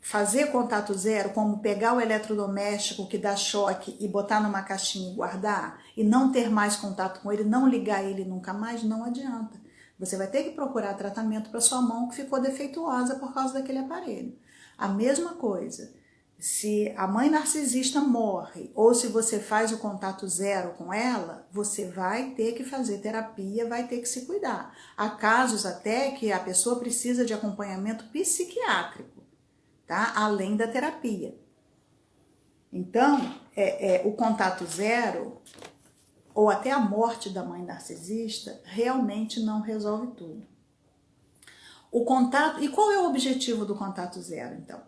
fazer contato zero, como pegar o eletrodoméstico que dá choque e botar numa caixinha e guardar, e não ter mais contato com ele, não ligar ele nunca mais, não adianta. Você vai ter que procurar tratamento para sua mão que ficou defeituosa por causa daquele aparelho. A mesma coisa, se a mãe narcisista morre ou se você faz o contato zero com ela, você vai ter que fazer terapia, vai ter que se cuidar. Há casos até que a pessoa precisa de acompanhamento psiquiátrico, tá? Além da terapia. Então, o contato zero ou até a morte da mãe narcisista realmente não resolve tudo. O contato, e qual é o objetivo do contato zero, então?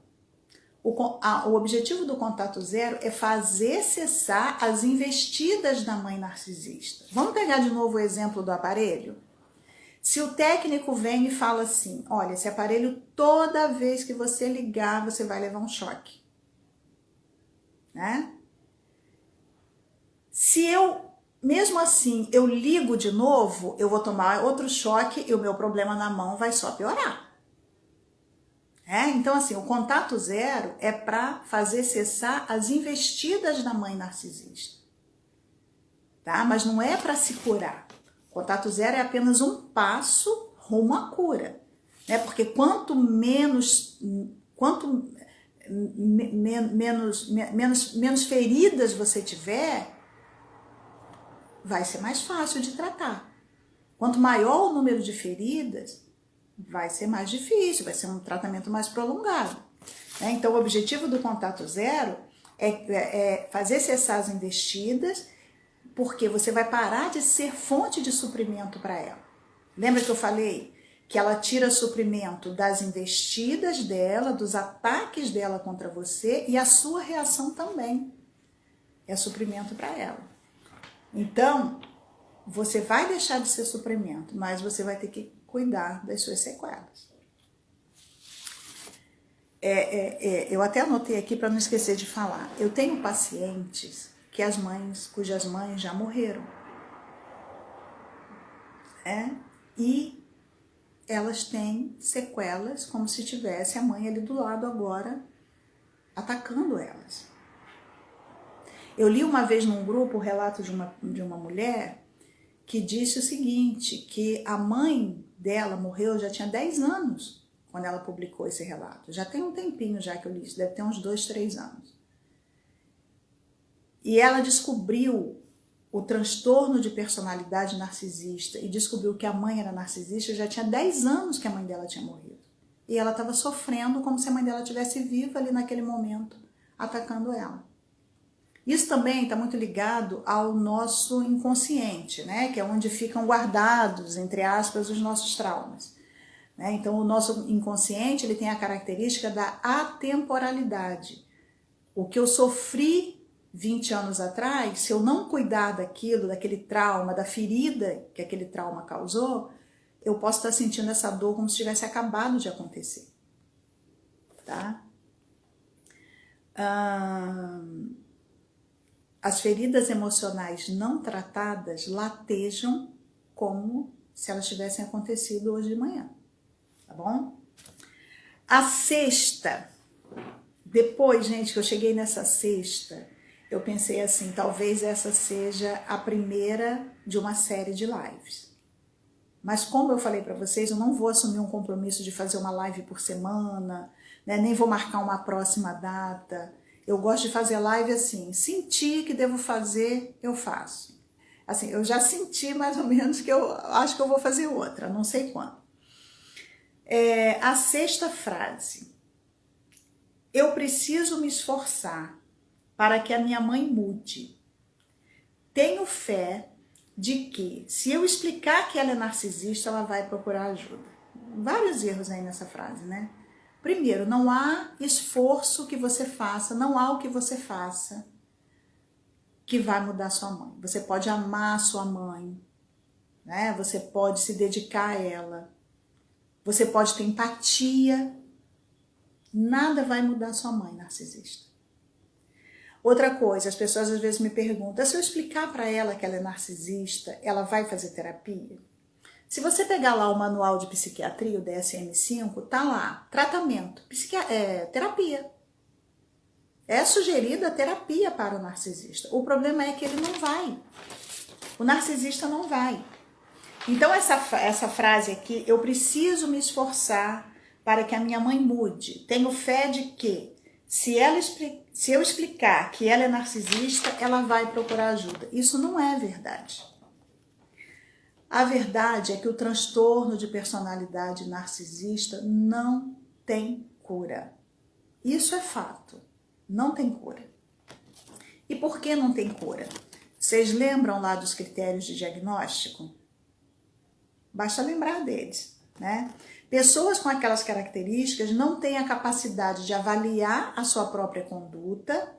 O objetivo do contato zero é fazer cessar as investidas da mãe narcisista. Vamos pegar de novo o exemplo do aparelho? Se o técnico vem e fala assim, olha, esse aparelho toda vez que você ligar, você vai levar um choque. Né? Se mesmo assim, eu ligo de novo, eu vou tomar outro choque e o meu problema na mão vai só piorar. Então, assim, o contato zero é para fazer cessar as investidas da mãe narcisista. Tá? Mas não é para se curar. O contato zero é apenas um passo rumo à cura. Né? Porque quanto menos feridas você tiver, vai ser mais fácil de tratar. Quanto maior o número de feridas, vai ser mais difícil, vai ser um tratamento mais prolongado. Então, o objetivo do contato zero é fazer cessar as investidas, porque você vai parar de ser fonte de suprimento para ela. Lembra que eu falei que ela tira suprimento das investidas dela, dos ataques dela contra você, e a sua reação também é suprimento para ela. Então, você vai deixar de ser suprimento, mas você vai ter que cuidar das suas sequelas. Eu até anotei aqui para não esquecer de falar. Eu tenho pacientes cujas mães já morreram. E elas têm sequelas como se tivesse a mãe ali do lado agora atacando elas. Eu li uma vez num grupo o relato de uma mulher que disse o seguinte, que a mãe dela morreu, já tinha 10 anos quando ela publicou esse relato. Já tem um tempinho já que eu li isso, deve ter uns 2, 3 anos. E ela descobriu o transtorno de personalidade narcisista e descobriu que a mãe era narcisista, já tinha 10 anos que a mãe dela tinha morrido. E ela estava sofrendo como se a mãe dela estivesse viva ali naquele momento, atacando ela. Isso também está muito ligado ao nosso inconsciente, né? Que é onde ficam guardados, entre aspas, os nossos traumas. Né? Então, o nosso inconsciente ele tem a característica da atemporalidade. O que eu sofri 20 anos atrás, se eu não cuidar daquilo, daquele trauma, da ferida que aquele trauma causou, eu posso estar sentindo essa dor como se tivesse acabado de acontecer. Tá? As feridas emocionais não tratadas latejam como se elas tivessem acontecido hoje de manhã, tá bom? A sexta, depois, gente, que eu cheguei nessa sexta, eu pensei assim, talvez essa seja a primeira de uma série de lives. Mas como eu falei para vocês, eu não vou assumir um compromisso de fazer uma live por semana, né? Nem vou marcar uma próxima data. Eu gosto de fazer live assim, senti que devo fazer, eu faço. Assim, eu já senti mais ou menos que eu acho que eu vou fazer outra, não sei quando. A sexta frase. Eu preciso me esforçar para que a minha mãe mude. Tenho fé de que, se eu explicar que ela é narcisista, ela vai procurar ajuda. Vários erros aí nessa frase, né? Primeiro, não há esforço que você faça, não há o que você faça que vai mudar sua mãe. Você pode amar sua mãe, né? Você pode se dedicar a ela, você pode ter empatia. Nada vai mudar sua mãe narcisista. Outra coisa, as pessoas às vezes me perguntam, se eu explicar para ela que ela é narcisista, ela vai fazer terapia? Se você pegar lá o manual de psiquiatria, o DSM-5, tá lá, tratamento, terapia. É sugerida a terapia para o narcisista. O problema é que ele não vai. O narcisista não vai. Então essa frase aqui, eu preciso me esforçar para que a minha mãe mude. Tenho fé de que se eu explicar que ela é narcisista, ela vai procurar ajuda. Isso não é verdade. A verdade é que o transtorno de personalidade narcisista não tem cura. Isso é fato. Não tem cura. E por que não tem cura? Vocês lembram lá dos critérios de diagnóstico? Basta lembrar deles, né? Pessoas com aquelas características não têm a capacidade de avaliar a sua própria conduta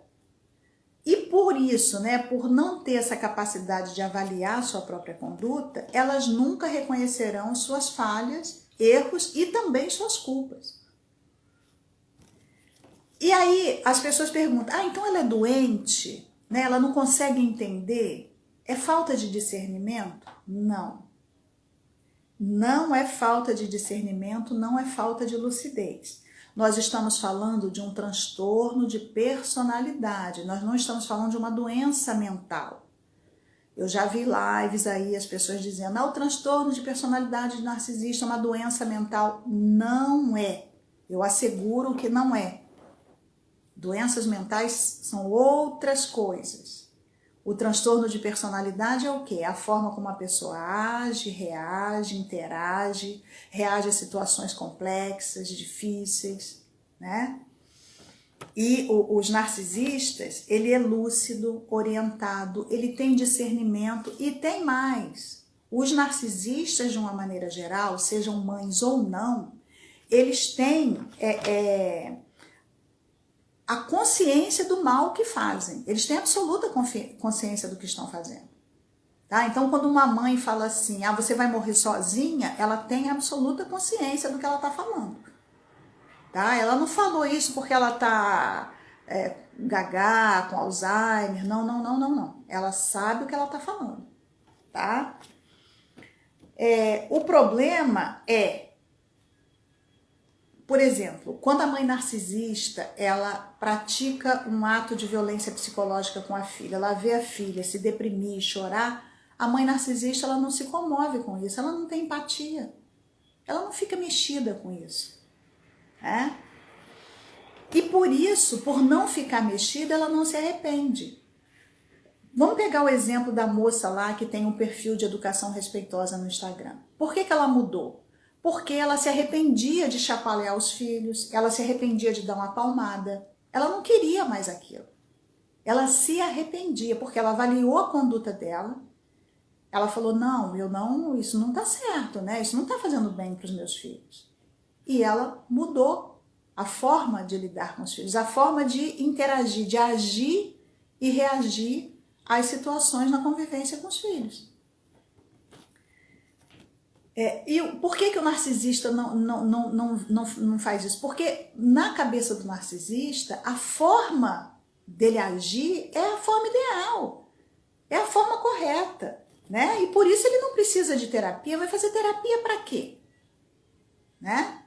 e por isso, né, por não ter essa capacidade de avaliar a sua própria conduta, elas nunca reconhecerão suas falhas, erros e também suas culpas. E aí as pessoas perguntam, então ela é doente, né? Ela não consegue entender? É falta de discernimento? Não. Não é falta de discernimento, não é falta de lucidez. Nós estamos falando de um transtorno de personalidade, nós não estamos falando de uma doença mental. Eu já vi lives aí, as pessoas dizendo, o transtorno de personalidade narcisista é uma doença mental. Não é. Eu asseguro que não é. Doenças mentais são outras coisas. O transtorno de personalidade é o quê? A forma como a pessoa age, reage, interage, reage a situações complexas, difíceis, né? E os narcisistas, ele é lúcido, orientado, ele tem discernimento e tem mais. Os narcisistas, de uma maneira geral, sejam mães ou não, eles têm a consciência do mal que fazem. Eles têm absoluta consciência do que estão fazendo. Tá? Então, quando uma mãe fala assim, você vai morrer sozinha, ela tem absoluta consciência do que ela está falando. Tá? Ela não falou isso porque ela está gagá, com Alzheimer. Não. Ela sabe o que ela está falando. Tá? O problema é, por exemplo, quando a mãe narcisista, ela pratica um ato de violência psicológica com a filha, ela vê a filha se deprimir, chorar, a mãe narcisista, ela não se comove com isso, ela não tem empatia, ela não fica mexida com isso, né? E por isso, por não ficar mexida, ela não se arrepende. Vamos pegar o exemplo da moça lá que tem um perfil de educação respeitosa no Instagram. Por que ela mudou? Porque ela se arrependia de chacoalhar os filhos, ela se arrependia de dar uma palmada, ela não queria mais aquilo. Ela se arrependia, porque ela avaliou a conduta dela, ela falou, isso não tá certo, né? Isso não tá fazendo bem para os meus filhos. E ela mudou a forma de lidar com os filhos, a forma de interagir, de agir e reagir às situações na convivência com os filhos. E por que o narcisista não faz isso? Porque na cabeça do narcisista, a forma dele agir é a forma ideal, é a forma correta, né? E por isso ele não precisa de terapia. Vai fazer terapia para quê? Né?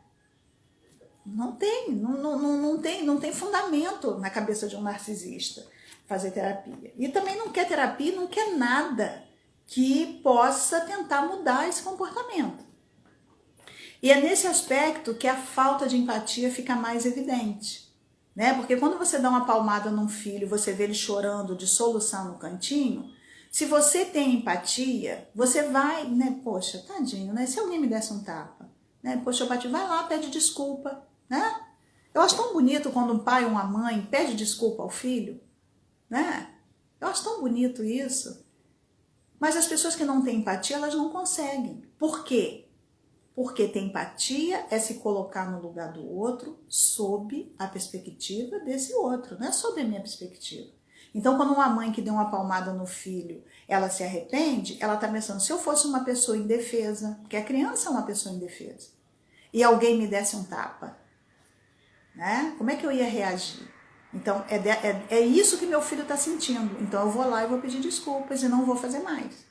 Não tem fundamento na cabeça de um narcisista fazer terapia. E também não quer terapia, não quer nada que possa tentar mudar esse comportamento. E é nesse aspecto que a falta de empatia fica mais evidente, né? Porque quando você dá uma palmada num filho, você vê ele chorando de solução no cantinho, se você tem empatia, você vai, né? Poxa, tadinho, né? Se alguém me desse um tapa, né? Poxa, eu bati, vai lá, pede desculpa, né? Eu acho tão bonito quando um pai ou uma mãe pede desculpa ao filho, né? Eu acho tão bonito isso. Mas as pessoas que não têm empatia, elas não conseguem. Por quê? Porque ter empatia é se colocar no lugar do outro sob a perspectiva desse outro, não é sob a minha perspectiva. Então, quando uma mãe que deu uma palmada no filho, ela se arrepende, ela está pensando, se eu fosse uma pessoa indefesa, porque a criança é uma pessoa indefesa, e alguém me desse um tapa, né? Como é que eu ia reagir? Então, é isso que meu filho está sentindo. Então, eu vou lá e vou pedir desculpas e não vou fazer mais.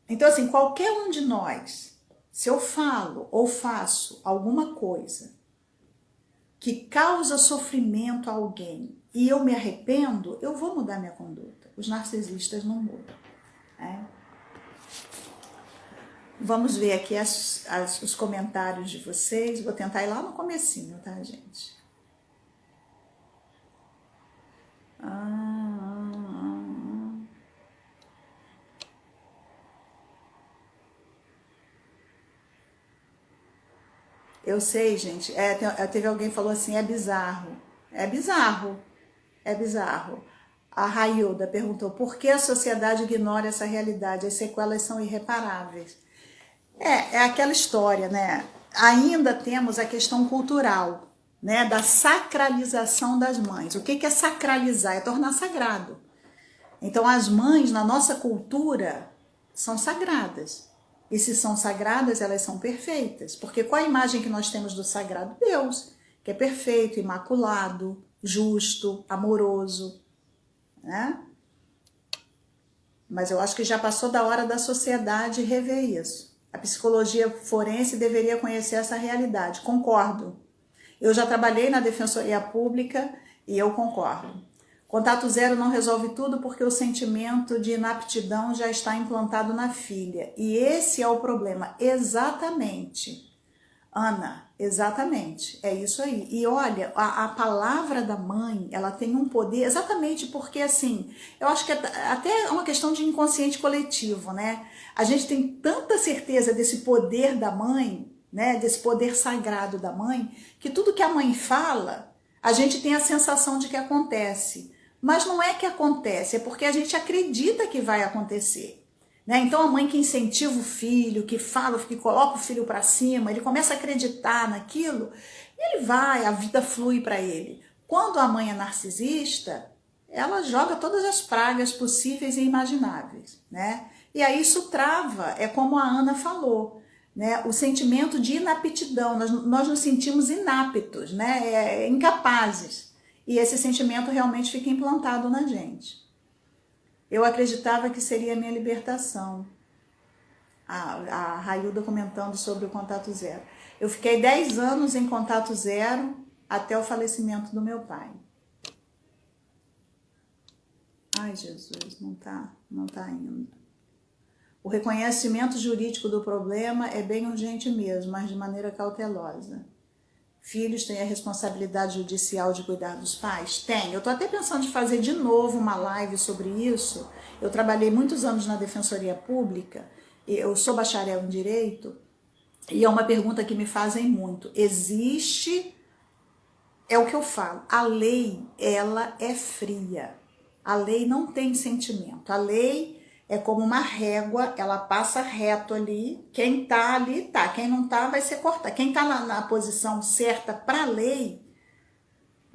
Então, assim, qualquer um de nós, se eu falo ou faço alguma coisa que causa sofrimento a alguém e eu me arrependo, eu vou mudar minha conduta. Os narcisistas não mudam, né? Vamos ver aqui os comentários de vocês. Vou tentar ir lá no comecinho, tá, gente? Eu sei, gente. Teve alguém que falou assim, é bizarro. É bizarro. É bizarro. A Railda perguntou, por que a sociedade ignora essa realidade? As sequelas são irreparáveis. É aquela história, né? Ainda temos a questão cultural, né? Da sacralização das mães. O que é sacralizar? É tornar sagrado. Então, as mães, na nossa cultura, são sagradas. E se são sagradas, elas são perfeitas. Porque qual a imagem que nós temos do sagrado? Deus, que é perfeito, imaculado, justo, amoroso, né? Mas eu acho que já passou da hora da sociedade rever isso. A psicologia forense deveria conhecer essa realidade. Concordo. Eu já trabalhei na Defensoria Pública e eu concordo. Contato zero não resolve tudo porque o sentimento de inaptidão já está implantado na filha. E esse é o problema. Exatamente. Ana, exatamente, é isso aí. E olha, a palavra da mãe, ela tem um poder, exatamente porque assim, eu acho que até é uma questão de inconsciente coletivo, né? A gente tem tanta certeza desse poder da mãe, né? Desse poder sagrado da mãe, que tudo que a mãe fala, a gente tem a sensação de que acontece. Mas não é que acontece, é porque a gente acredita que vai acontecer. Né? Então a mãe que incentiva o filho, que fala, que coloca o filho para cima, ele começa a acreditar naquilo, e ele vai, a vida flui para ele. Quando a mãe é narcisista, ela joga todas as pragas possíveis e imagináveis, né? E aí isso trava, é como a Ana falou, né? O sentimento de inaptidão, nós nos sentimos inaptos, né? Incapazes. E esse sentimento realmente fica implantado na gente. Eu acreditava que seria a minha libertação. A Railda comentando sobre o contato zero. Eu fiquei 10 anos em contato zero até o falecimento do meu pai. Ai, Jesus, não tá indo. O reconhecimento jurídico do problema é bem urgente mesmo, mas de maneira cautelosa. Filhos têm a responsabilidade judicial de cuidar dos pais? Tem. Eu tô até pensando em fazer de novo uma live sobre isso. Eu trabalhei muitos anos na Defensoria Pública, eu sou bacharel em Direito, e é uma pergunta que me fazem muito. Existe, é o que eu falo, a lei, ela é fria. A lei não tem sentimento. A lei é como uma régua, ela passa reto ali, quem tá ali tá, quem não tá vai ser cortado. Quem tá na posição certa para a lei,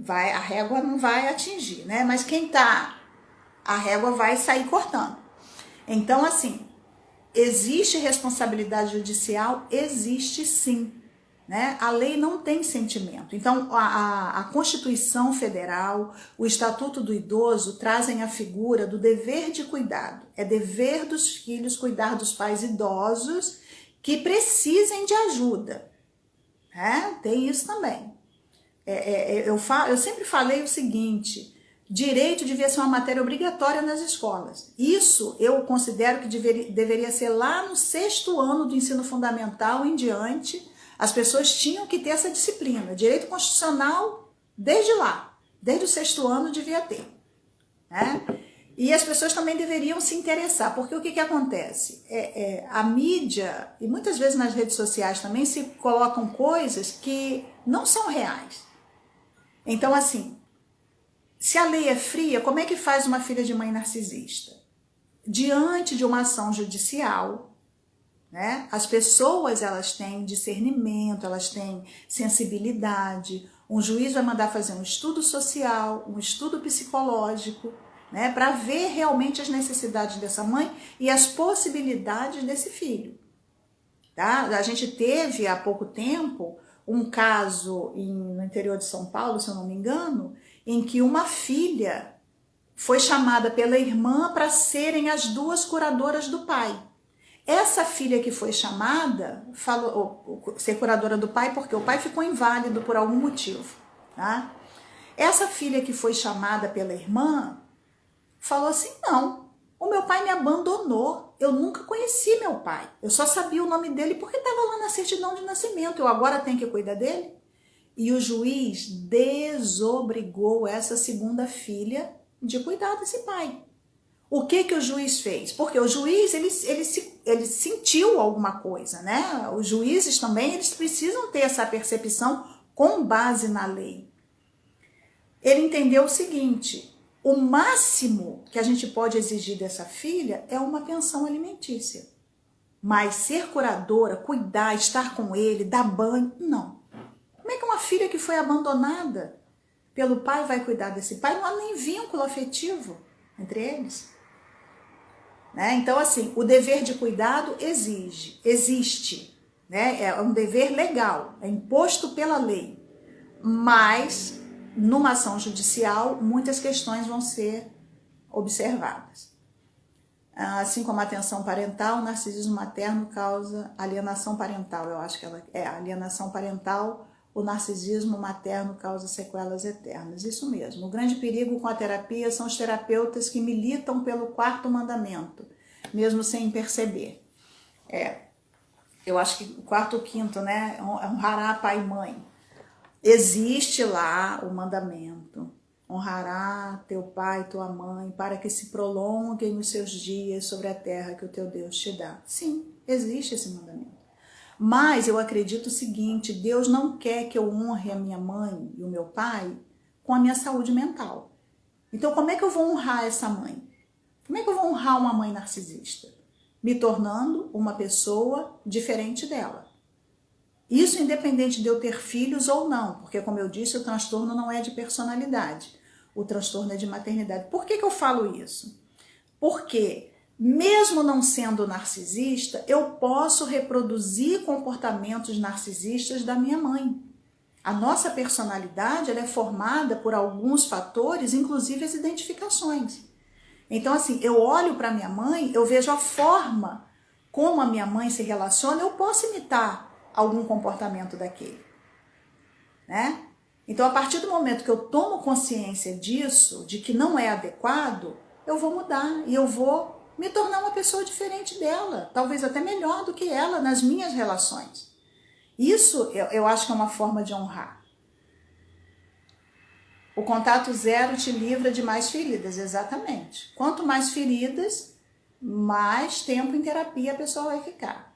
a régua não vai atingir, né? Mas quem tá, a régua vai sair cortando. Então, assim, existe responsabilidade judicial? Existe sim. Né? A lei não tem sentimento. Então, a Constituição Federal, o Estatuto do Idoso trazem a figura do dever de cuidado. É dever dos filhos cuidar dos pais idosos que precisem de ajuda. Tem isso também. Eu sempre falei o seguinte, direito devia ser uma matéria obrigatória nas escolas. Isso eu considero que deveria ser lá no 6º ano do ensino fundamental em diante. As pessoas tinham que ter essa disciplina. Direito constitucional, desde lá, desde o 6º ano devia ter. Né? E as pessoas também deveriam se interessar, porque o que acontece? A mídia, e muitas vezes nas redes sociais também, se colocam coisas que não são reais. Então, assim, se a lei é fria, como é que faz uma filha de mãe narcisista? Diante de uma ação judicial, né? As pessoas, elas têm discernimento, elas têm sensibilidade. Um juiz vai mandar fazer um estudo social, um estudo psicológico, né? Para ver realmente as necessidades dessa mãe e as possibilidades desse filho. Tá? A gente teve há pouco tempo um caso no interior de São Paulo, se eu não me engano, em que uma filha foi chamada pela irmã para serem as duas curadoras do pai. Essa filha que foi chamada, falou ser curadora do pai porque o pai ficou inválido por algum motivo, tá? Essa filha que foi chamada pela irmã falou assim: não, o meu pai me abandonou, eu nunca conheci meu pai, eu só sabia o nome dele porque estava lá na certidão de nascimento, eu agora tenho que cuidar dele? E o juiz desobrigou essa segunda filha de cuidar desse pai. O que o juiz fez? Porque o juiz, ele sentiu alguma coisa, né? Os juízes também, eles precisam ter essa percepção com base na lei. Ele entendeu o seguinte: o máximo que a gente pode exigir dessa filha é uma pensão alimentícia. Mas ser curadora, cuidar, estar com ele, dar banho, não. Como é que uma filha que foi abandonada pelo pai vai cuidar desse pai? Não há nem vínculo afetivo entre eles. Né? Então, assim, o dever de cuidado existe, né? É um dever legal, é imposto pela lei, mas numa ação judicial muitas questões vão ser observadas. Assim como a atenção parental, o narcisismo materno causa alienação parental, eu acho que ela é alienação parental, o narcisismo materno causa sequelas eternas. Isso mesmo. O grande perigo com a terapia são os terapeutas que militam pelo quarto mandamento, mesmo sem perceber. Eu acho que o quarto ou quinto, né? Honrará pai e mãe. Existe lá o mandamento. Honrará teu pai e tua mãe para que se prolonguem os seus dias sobre a terra que o teu Deus te dá. Sim, existe esse mandamento. Mas eu acredito o seguinte: Deus não quer que eu honre a minha mãe e o meu pai com a minha saúde mental. Então, como é que eu vou honrar essa mãe? Como é que eu vou honrar uma mãe narcisista? Me tornando uma pessoa diferente dela. Isso independente de eu ter filhos ou não, porque, como eu disse, o transtorno não é de personalidade. O transtorno é de maternidade. Por que eu falo isso? Porque mesmo não sendo narcisista, eu posso reproduzir comportamentos narcisistas da minha mãe. A nossa personalidade ela é formada por alguns fatores, inclusive as identificações. Então, assim, eu olho para minha mãe, eu vejo a forma como a minha mãe se relaciona, eu posso imitar algum comportamento daquele, né? Então, a partir do momento que eu tomo consciência disso, de que não é adequado, eu vou mudar e eu vou me tornar uma pessoa diferente dela, talvez até melhor do que ela nas minhas relações. Isso eu acho que é uma forma de honrar. O contato zero te livra de mais feridas, exatamente. Quanto mais feridas, mais tempo em terapia a pessoa vai ficar.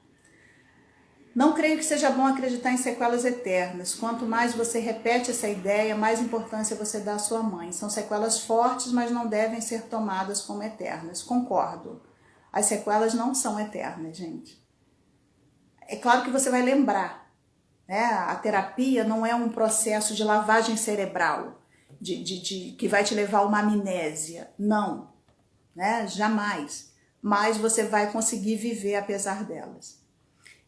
Não creio que seja bom acreditar em sequelas eternas. Quanto mais você repete essa ideia, mais importância você dá à sua mãe. São sequelas fortes, mas não devem ser tomadas como eternas. Concordo. As sequelas não são eternas, gente. É claro que você vai lembrar, né? A terapia não é um processo de lavagem cerebral, que vai te levar a uma amnésia. Não, né? Jamais. Mas você vai conseguir viver apesar delas.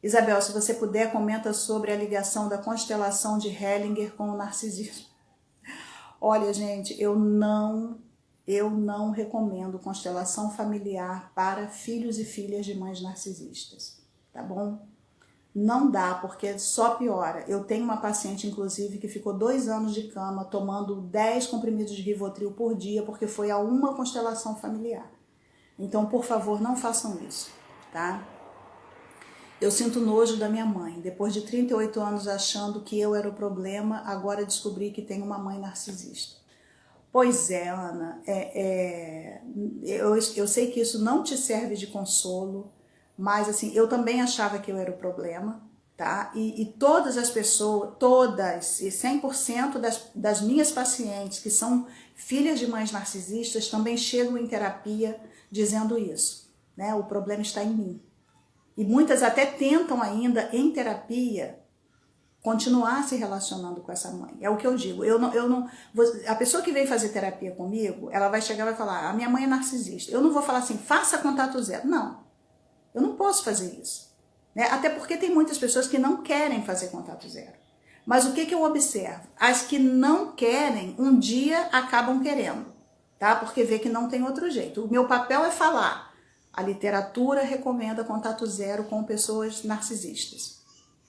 Isabel, se você puder, comenta sobre a ligação da constelação de Hellinger com o narcisismo. Olha, gente, eu não recomendo constelação familiar para filhos e filhas de mães narcisistas, tá bom? Não dá, porque só piora. Eu tenho uma paciente, inclusive, que ficou 2 anos de cama tomando 10 comprimidos de Rivotril por dia, porque foi a uma constelação familiar. Então, por favor, não façam isso, tá? Eu sinto nojo da minha mãe. Depois de 38 anos achando que eu era o problema, agora descobri que tenho uma mãe narcisista. Pois é, Ana, eu sei que isso não te serve de consolo, mas assim, eu também achava que eu era o problema, tá? E todas as pessoas, todas, e 100% das minhas pacientes que são filhas de mães narcisistas também chegam em terapia dizendo isso, né? O problema está em mim. E muitas até tentam ainda, em terapia, continuar se relacionando com essa mãe. É o que eu digo. A pessoa que vem fazer terapia comigo, ela vai chegar e vai falar: a minha mãe é narcisista. Eu não vou falar assim, faça contato zero. Não, eu não posso fazer isso. Né? Até porque tem muitas pessoas que não querem fazer contato zero. Mas o que eu observo? As que não querem, um dia acabam querendo. tá? Porque vê que não tem outro jeito. O meu papel é falar. A literatura recomenda contato zero com pessoas narcisistas,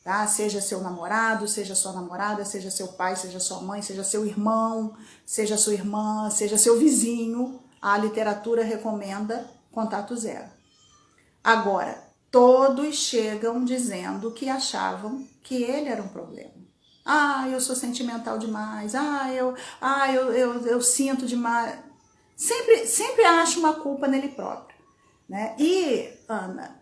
tá? Seja seu namorado, seja sua namorada, seja seu pai, seja sua mãe, seja seu irmão, seja sua irmã, seja seu vizinho, a literatura recomenda contato zero. Agora, todos chegam dizendo que achavam que ele era um problema. Ah, eu sou sentimental demais. Eu sinto demais. Sempre acho uma culpa nele próprio, né? E, Ana,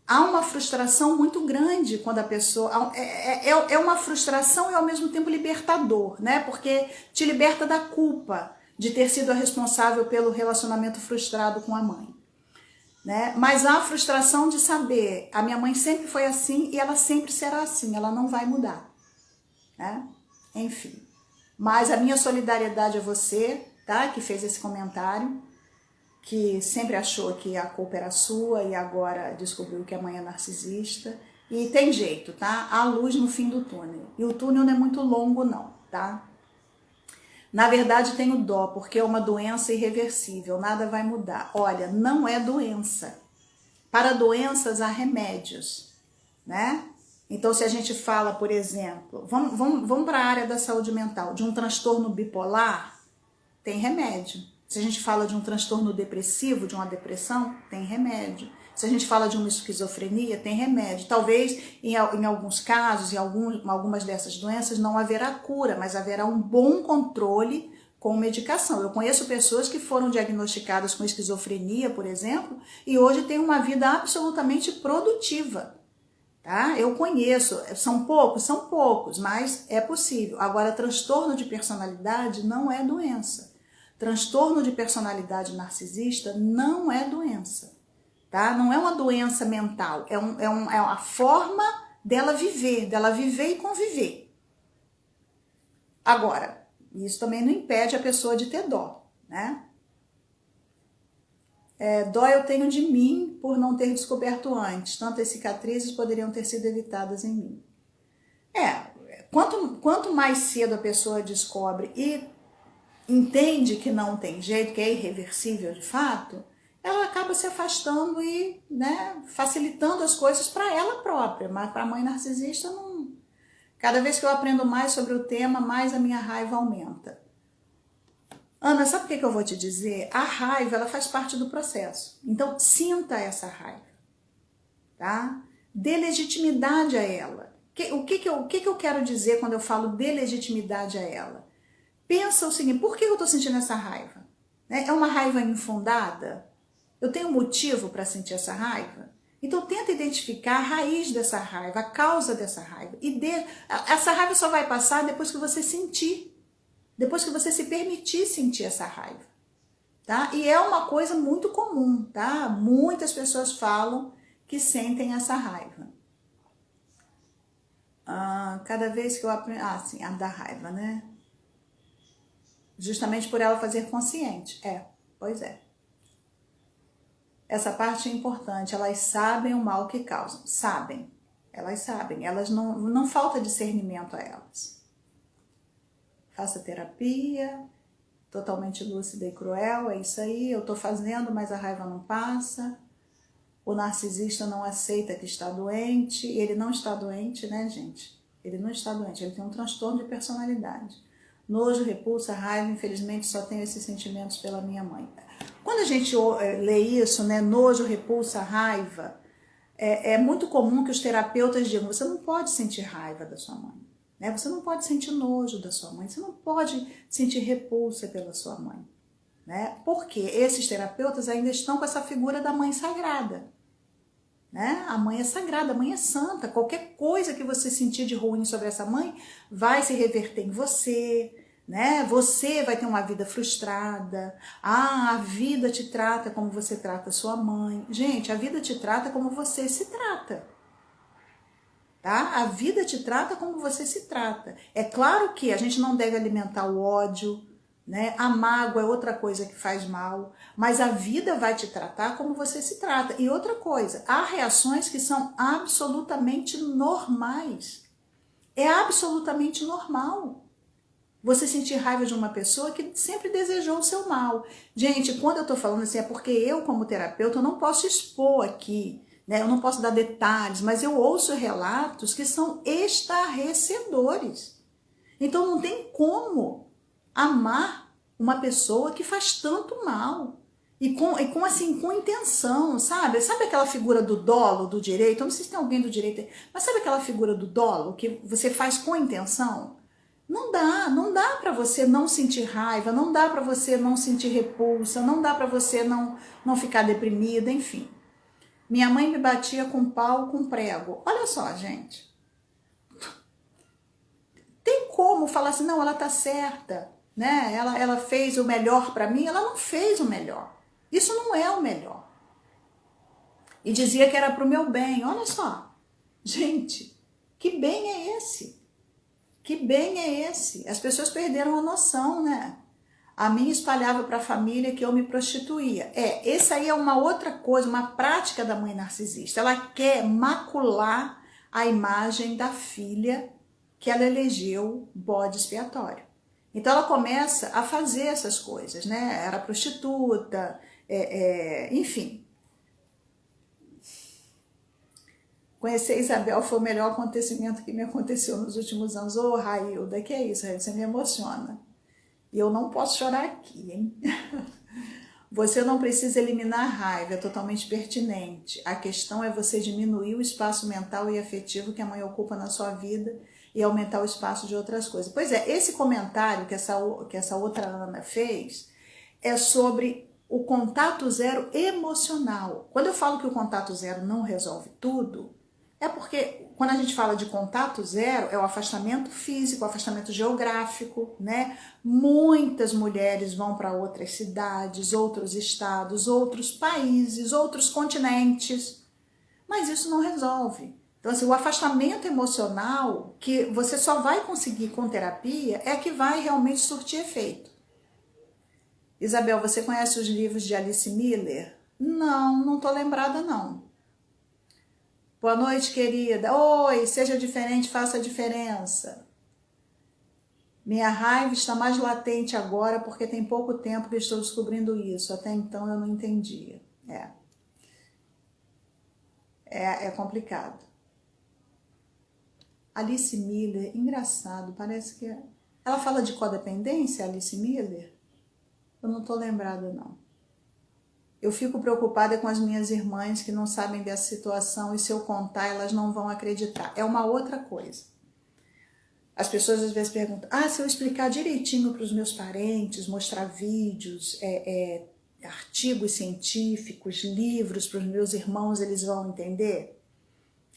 há uma frustração muito grande quando a pessoa... É uma frustração e ao mesmo tempo libertador, né? Porque te liberta da culpa de ter sido a responsável pelo relacionamento frustrado com a mãe, né? Mas há a frustração de saber, a minha mãe sempre foi assim e ela sempre será assim, ela não vai mudar, né? Enfim, mas a minha solidariedade a você, tá? Que fez esse comentário, que sempre achou que a culpa era sua e agora descobriu que a mãe é narcisista. E tem jeito, tá? Há luz no fim do túnel. E o túnel não é muito longo não, tá? Na verdade, tenho dó, porque é uma doença irreversível, nada vai mudar. Olha, não é doença. Para doenças há remédios, né? Então, se a gente fala, por exemplo, vamos para a área da saúde mental, de um transtorno bipolar, tem remédio. Se a gente fala de um transtorno depressivo, de uma depressão, tem remédio. Se a gente fala de uma esquizofrenia, tem remédio. Talvez, em alguns casos, em algumas dessas doenças, não haverá cura, mas haverá um bom controle com medicação. Eu conheço pessoas que foram diagnosticadas com esquizofrenia, por exemplo, e hoje têm uma vida absolutamente produtiva. Tá? Eu conheço, são poucos, mas é possível. Agora, transtorno de personalidade não é doença. Transtorno de personalidade narcisista não é doença. Tá? Não é uma doença mental, é uma forma dela viver e conviver. Agora, isso também não impede a pessoa de ter dó, né? Dó eu tenho de mim por não ter descoberto antes. Tantas cicatrizes poderiam ter sido evitadas em mim. Quanto mais cedo a pessoa descobre e entende que não tem jeito, que é irreversível de fato, ela acaba se afastando e, né, facilitando as coisas para ela própria, mas para a mãe narcisista não. Cada vez que eu aprendo mais sobre o tema, mais a minha raiva aumenta. Ana, sabe o que eu vou te dizer? A raiva, ela faz parte do processo. Então, sinta essa raiva, tá? Dê legitimidade a ela. O que eu quero dizer quando eu falo dê legitimidade a ela? Pensa o seguinte, por que eu estou sentindo essa raiva? É uma raiva infundada? Eu tenho motivo para sentir essa raiva? Então tenta identificar a raiz dessa raiva, a causa dessa raiva. Essa raiva só vai passar depois que você sentir. Depois que você se permitir sentir essa raiva. Tá? E é uma coisa muito comum, tá? Muitas pessoas falam que sentem essa raiva. Cada vez que eu aprendo... sim, a da raiva, né? Justamente por ela fazer consciente. Pois é. Essa parte é importante. Elas sabem o mal que causam. Sabem. Elas sabem. Elas não falta discernimento a elas. Faça terapia. Totalmente lúcida e cruel. É isso aí. Eu tô fazendo, mas a raiva não passa. O narcisista não aceita que está doente. E ele não está doente, né, gente? Ele não está doente. Ele tem um transtorno de personalidade. Nojo, repulsa, raiva, infelizmente só tenho esses sentimentos pela minha mãe. Quando a gente lê isso, né, nojo, repulsa, raiva, é muito comum que os terapeutas digam, você não pode sentir raiva da sua mãe, né? Você não pode sentir nojo da sua mãe, você não pode sentir repulsa pela sua mãe, né? Porque esses terapeutas ainda estão com essa figura da mãe sagrada, né? A mãe é sagrada, a mãe é santa. Qualquer coisa que você sentir de ruim sobre essa mãe vai se reverter em você, né? Você vai ter uma vida frustrada. A vida te trata como você trata sua mãe. Gente, a vida te trata como você se trata. Tá? A vida te trata como você se trata. É claro que a gente não deve alimentar o ódio, né? A mágoa é outra coisa que faz mal, mas a vida vai te tratar como você se trata. E outra coisa, há reações que são absolutamente normais. É absolutamente normal. Você sentir raiva de uma pessoa que sempre desejou o seu mal. Gente, quando eu tô falando assim, é porque eu, como terapeuta, eu não posso expor aqui, né? Eu não posso dar detalhes, mas eu ouço relatos que são estarrecedores. Então não tem como amar uma pessoa que faz tanto mal. E com intenção, sabe? Sabe aquela figura do dolo do direito? Eu não sei se tem alguém do direito, mas sabe aquela figura do dolo que você faz com intenção? Não dá para você não sentir raiva, não dá para você não sentir repulsa, não dá para você não ficar deprimida, enfim. Minha mãe me batia com pau, com prego. Olha só, gente. Tem como falar assim, não, ela tá certa, né? Ela fez o melhor para mim, ela não fez o melhor. Isso não é o melhor. E dizia que era pro meu bem. Olha só. Gente, que bem é esse? Que bem é esse? As pessoas perderam a noção, né? A mim espalhava para a família que eu me prostituía. Essa aí é uma outra coisa, uma prática da mãe narcisista. Ela quer macular a imagem da filha que ela elegeu bode expiatório. Então ela começa a fazer essas coisas, né? Era prostituta, enfim. Conhecer Isabel foi o melhor acontecimento que me aconteceu nos últimos anos. Ô, Railda, que é isso, Railda? Você me emociona. E eu não posso chorar aqui, hein? Você não precisa eliminar a raiva, é totalmente pertinente. A questão é você diminuir o espaço mental e afetivo que a mãe ocupa na sua vida e aumentar o espaço de outras coisas. Pois é, esse comentário que essa outra Ana fez é sobre o contato zero emocional. Quando eu falo que o contato zero não resolve tudo, é porque quando a gente fala de contato zero, é o afastamento físico, o afastamento geográfico, né? Muitas mulheres vão para outras cidades, outros estados, outros países, outros continentes, mas isso não resolve. Então, assim, o afastamento emocional, que você só vai conseguir com terapia, é que vai realmente surtir efeito. Isabel, você conhece os livros de Alice Miller? Não tô lembrada, não. Boa noite, querida. Oi, seja diferente, faça a diferença. Minha raiva está mais latente agora porque tem pouco tempo que estou descobrindo isso. Até então eu não entendia. É complicado. Alice Miller, engraçado, parece que... Ela fala de codependência, Alice Miller? Eu não estou lembrada, não. Eu fico preocupada com as minhas irmãs que não sabem dessa situação e se eu contar, elas não vão acreditar. É uma outra coisa. As pessoas às vezes perguntam, se eu explicar direitinho para os meus parentes, mostrar vídeos, artigos científicos, livros para os meus irmãos, eles vão entender?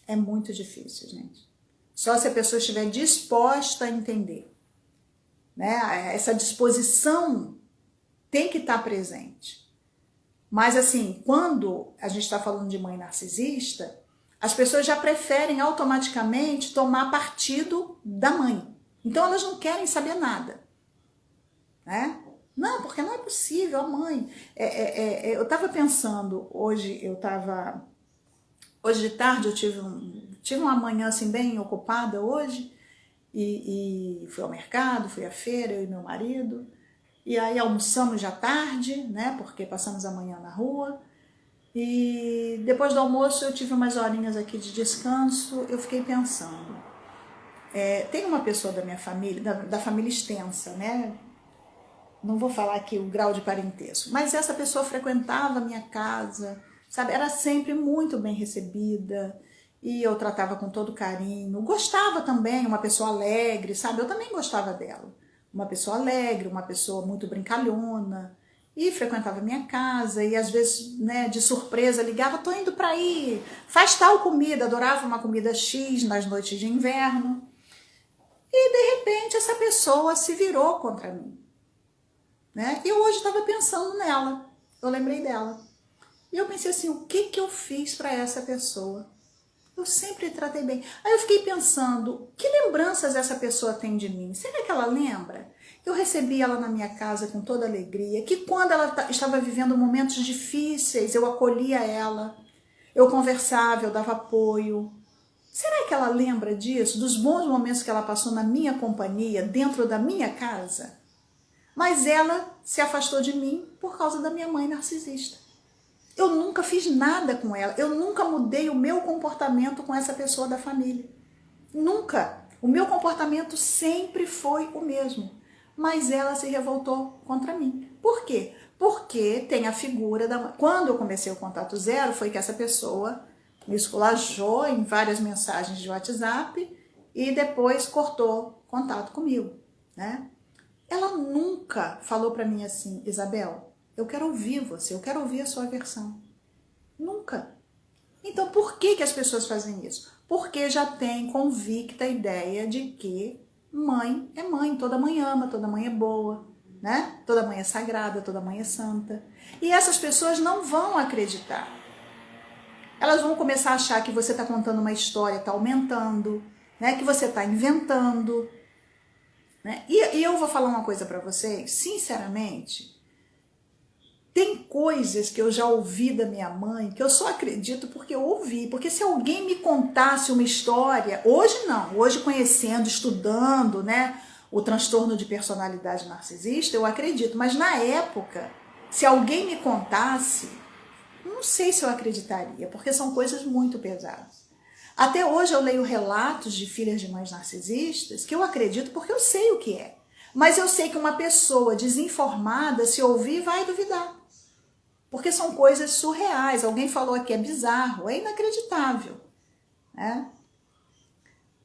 É muito difícil, gente. Só se a pessoa estiver disposta a entender. Né? Essa disposição tem que estar presente. Mas assim, quando a gente está falando de mãe narcisista, as pessoas já preferem automaticamente tomar partido da mãe. Então elas não querem saber nada. Né? Não, porque não é possível, a mãe... eu estava pensando, hoje de tarde eu tive uma manhã assim bem ocupada hoje, e fui ao mercado, fui à feira, eu e meu marido... E aí almoçamos já tarde, né? Porque passamos a manhã na rua. E depois do almoço eu tive umas horinhas aqui de descanso. Eu fiquei pensando. Tem uma pessoa da minha família, da família extensa, né? Não vou falar aqui o grau de parentesco. Mas essa pessoa frequentava a minha casa, sabe? Era sempre muito bem recebida. E eu tratava com todo carinho. Gostava também, uma pessoa alegre, sabe? Eu também gostava dela. Uma pessoa alegre, uma pessoa muito brincalhona, e frequentava minha casa, e às vezes, né, de surpresa, ligava, tô indo para aí, faz tal comida, adorava uma comida X nas noites de inverno, e de repente essa pessoa se virou contra mim, né, e eu hoje estava pensando nela, eu lembrei dela, e eu pensei assim, o que eu fiz para essa pessoa? Eu sempre tratei bem. Aí eu fiquei pensando, que lembranças essa pessoa tem de mim? Será que ela lembra? Eu recebi ela na minha casa com toda alegria, que quando ela estava vivendo momentos difíceis, eu acolhia ela, eu conversava, eu dava apoio, Será que ela lembra disso, dos bons momentos que ela passou na minha companhia, dentro da minha casa? Mas ela se afastou de mim por causa da minha mãe narcisista. Eu nunca fiz nada com ela, eu nunca mudei o meu comportamento com essa pessoa da família. Nunca. O meu comportamento sempre foi o mesmo. Mas ela se revoltou contra mim. Por quê? Porque tem a figura da mãe. Quando eu comecei o contato zero, foi que essa pessoa me esculachou em várias mensagens de WhatsApp e depois cortou contato comigo, né? Ela nunca falou para mim assim, Isabel, eu quero ouvir você, eu quero ouvir a sua versão. Nunca. Então, por que as pessoas fazem isso? Porque já tem convicta a ideia de que mãe é mãe, toda mãe ama, toda mãe é boa, né? Toda mãe é sagrada, toda mãe é santa. E essas pessoas não vão acreditar. Elas vão começar a achar que você está contando uma história, está aumentando, né? Que você está inventando. Né? E eu vou falar uma coisa para vocês, sinceramente, tem coisas que eu já ouvi da minha mãe que eu só acredito porque eu ouvi. Porque se alguém me contasse uma história, hoje não, hoje conhecendo, estudando, né, o transtorno de personalidade narcisista, eu acredito. Mas na época, se alguém me contasse, não sei se eu acreditaria, porque são coisas muito pesadas. Até hoje eu leio relatos de filhas de mães narcisistas que eu acredito porque eu sei o que é. Mas eu sei que uma pessoa desinformada, se ouvir, vai duvidar. Porque são coisas surreais. Alguém falou aqui, é bizarro, é inacreditável. Né?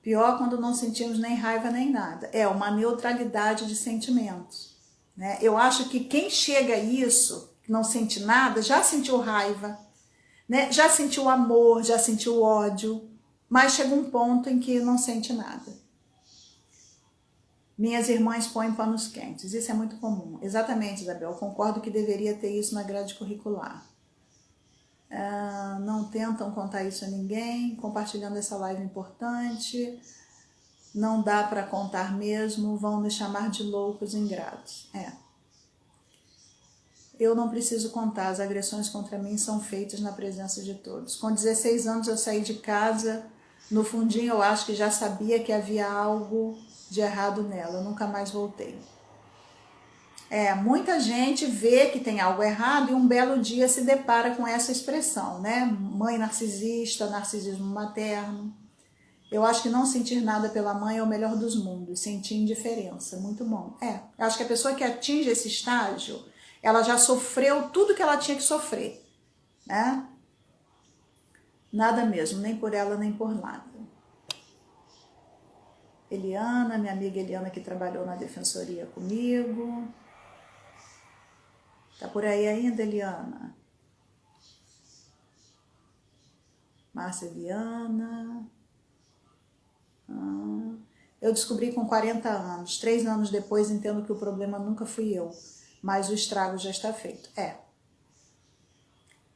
Pior quando não sentimos nem raiva nem nada. É uma neutralidade de sentimentos. Né? Eu acho que quem chega a isso, não sente nada, já sentiu raiva, né? Já sentiu amor, já sentiu ódio, mas chega um ponto em que não sente nada. Minhas irmãs põem panos quentes, isso é muito comum. Exatamente, Isabel, eu concordo que deveria ter isso na grade curricular. Não tentam contar isso a ninguém, compartilhando essa live importante. Não dá para contar mesmo, vão me chamar de loucos ingratos. Eu não preciso contar, as agressões contra mim são feitas na presença de todos. Com 16 anos eu saí de casa, no fundinho eu acho que já sabia que havia algo de errado nela, eu nunca mais voltei. Muita gente vê que tem algo errado e um belo dia se depara com essa expressão, né? Mãe narcisista, narcisismo materno. Eu acho que não sentir nada pela mãe é o melhor dos mundos, sentir indiferença, muito bom. Eu acho que a pessoa que atinge esse estágio, ela já sofreu tudo que ela tinha que sofrer, né? Nada mesmo, nem por ela, nem por nada. Eliana, minha amiga Eliana que trabalhou na defensoria comigo. Tá por aí ainda, Eliana? Márcia Viana. Eu descobri com 40 anos. 3 anos depois entendo que o problema nunca fui eu, mas o estrago já está feito.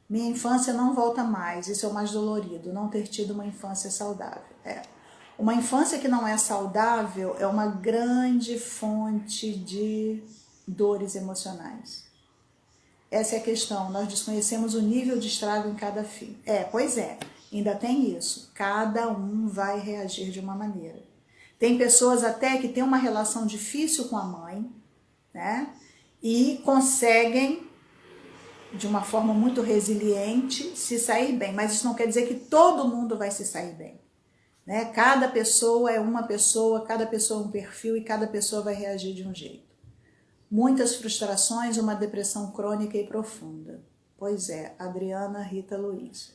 Minha infância não volta mais, isso é o mais dolorido, não ter tido uma infância saudável. Uma infância que não é saudável é uma grande fonte de dores emocionais. Essa é a questão, nós desconhecemos o nível de estrago em cada filho. Pois é, ainda tem isso, cada um vai reagir de uma maneira. Tem pessoas até que têm uma relação difícil com a mãe, né? E conseguem, de uma forma muito resiliente, se sair bem. Mas isso não quer dizer que todo mundo vai se sair bem. Né? Cada pessoa é uma pessoa, cada pessoa é um perfil e cada pessoa vai reagir de um jeito. Muitas frustrações, uma depressão crônica e profunda. Pois é, Adriana Rita Luiz.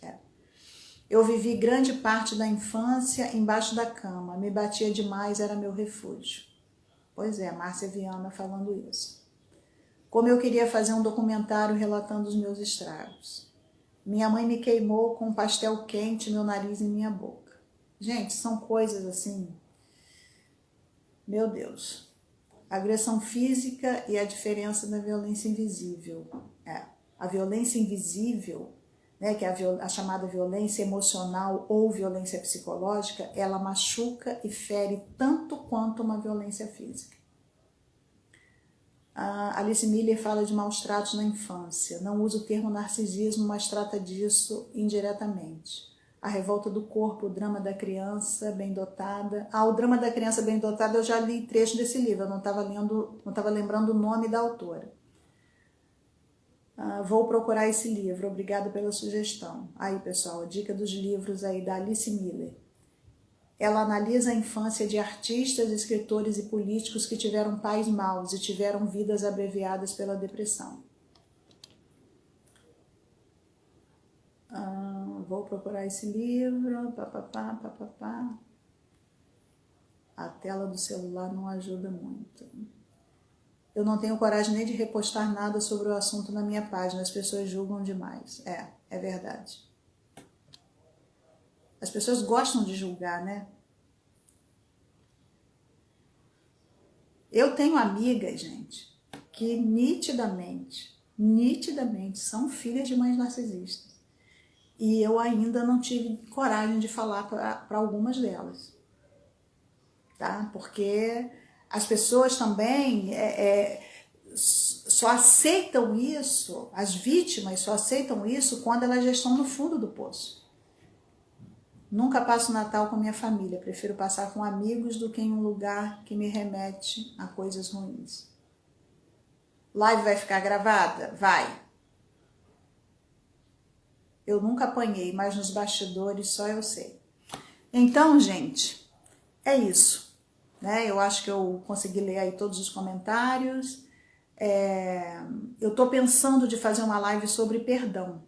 Eu vivi grande parte da infância embaixo da cama, me batia demais, era meu refúgio. Pois é, Márcia Viana falando isso. Como eu queria fazer um documentário relatando os meus estragos. Minha mãe me queimou com um pastel quente, meu nariz e minha boca. Gente, são coisas assim, meu Deus. Agressão física e a diferença da violência invisível. A violência invisível, né, que é a chamada violência emocional ou violência psicológica, ela machuca e fere tanto quanto uma violência física. A Alice Miller fala de maus tratos na infância. Não usa o termo narcisismo, mas trata disso indiretamente. A Revolta do Corpo, o Drama da Criança Bem Dotada. O Drama da Criança Bem Dotada eu já li trecho desse livro, eu não estava lembrando o nome da autora. Vou procurar esse livro, obrigada pela sugestão. Aí, pessoal, a dica dos livros aí da Alice Miller. Ela analisa a infância de artistas, escritores e políticos que tiveram pais maus e tiveram vidas abreviadas pela depressão. Vou procurar esse livro. A tela do celular não ajuda muito. Eu não tenho coragem nem de repostar nada sobre o assunto na minha página. As pessoas julgam demais. É verdade. As pessoas gostam de julgar, né? Eu tenho amigas, gente, que nitidamente são filhas de mães narcisistas. E eu ainda não tive coragem de falar para algumas delas. Tá? Porque as pessoas também só aceitam isso, as vítimas só aceitam isso quando elas já estão no fundo do poço. Nunca passo Natal com minha família, prefiro passar com amigos do que em um lugar que me remete a coisas ruins. Live vai ficar gravada? Vai. Eu nunca apanhei, mas nos bastidores só eu sei. Então, gente, é isso. Né? Eu acho que eu consegui ler aí todos os comentários. Eu tô pensando de fazer uma live sobre perdão.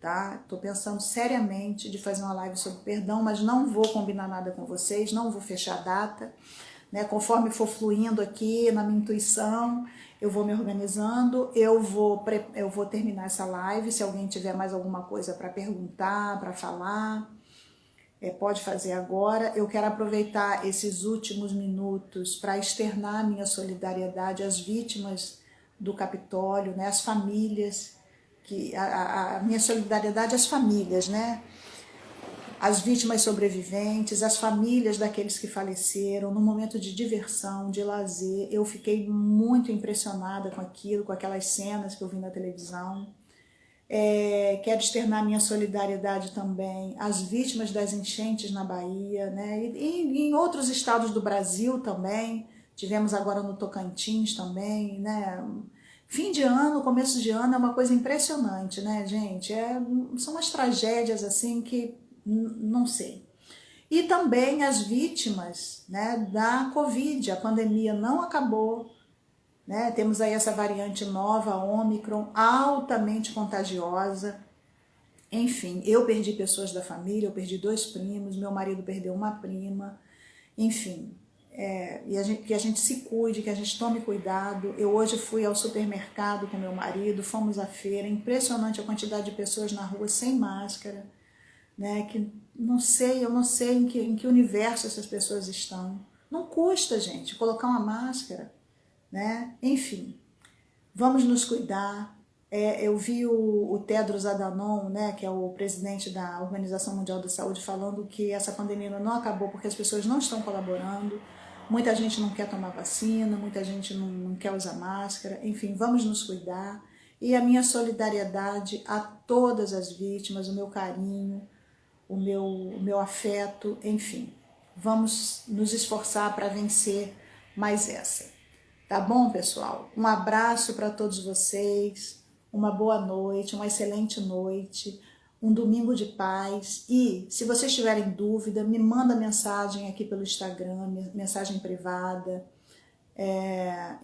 Tá? Tô pensando seriamente de fazer uma live sobre perdão, mas não vou combinar nada com vocês, não vou fechar a data, né? Conforme for fluindo aqui na minha intuição, eu vou me organizando, eu vou terminar essa live, se alguém tiver mais alguma coisa para perguntar, para falar, pode fazer agora. Eu quero aproveitar esses últimos minutos para externar minha solidariedade às vítimas do Capitólio, né? Às famílias, a minha solidariedade às famílias, né? As vítimas sobreviventes, as famílias daqueles que faleceram, no momento de diversão, de lazer. Eu fiquei muito impressionada com aquilo, com aquelas cenas que eu vi na televisão. Quero externar minha solidariedade também às vítimas das enchentes na Bahia, né? E em outros estados do Brasil também. Tivemos agora no Tocantins também, né? Fim de ano, começo de ano é uma coisa impressionante, né, gente? São umas tragédias assim que não sei. E também as vítimas, né, da Covid, a pandemia não acabou, né? Temos aí essa variante nova, a Ômicron, altamente contagiosa. Enfim, eu perdi pessoas da família, eu perdi 2 primos, meu marido perdeu uma prima, enfim. Que a gente se cuide, que a gente tome cuidado. Eu hoje fui ao supermercado com meu marido, fomos à feira, impressionante a quantidade de pessoas na rua sem máscara, né? Que eu não sei em que universo essas pessoas estão. Não custa, gente, colocar uma máscara, né? Enfim, vamos nos cuidar. Eu vi o Tedros Adhanom, né, que é o presidente da Organização Mundial da Saúde, falando que essa pandemia não acabou porque as pessoas não estão colaborando. Muita gente não quer tomar vacina, muita gente não quer usar máscara. Enfim, vamos nos cuidar. E a minha solidariedade a todas as vítimas, o meu carinho, o meu afeto, enfim. Vamos nos esforçar para vencer mais essa. Tá bom, pessoal? Um abraço para todos vocês, uma boa noite, uma excelente noite, um domingo de paz. E se vocês tiverem dúvida, me manda mensagem aqui pelo Instagram, mensagem privada.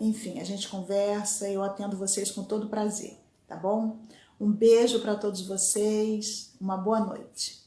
Enfim, a gente conversa, eu atendo vocês com todo prazer, tá bom? Um beijo para todos vocês, uma boa noite.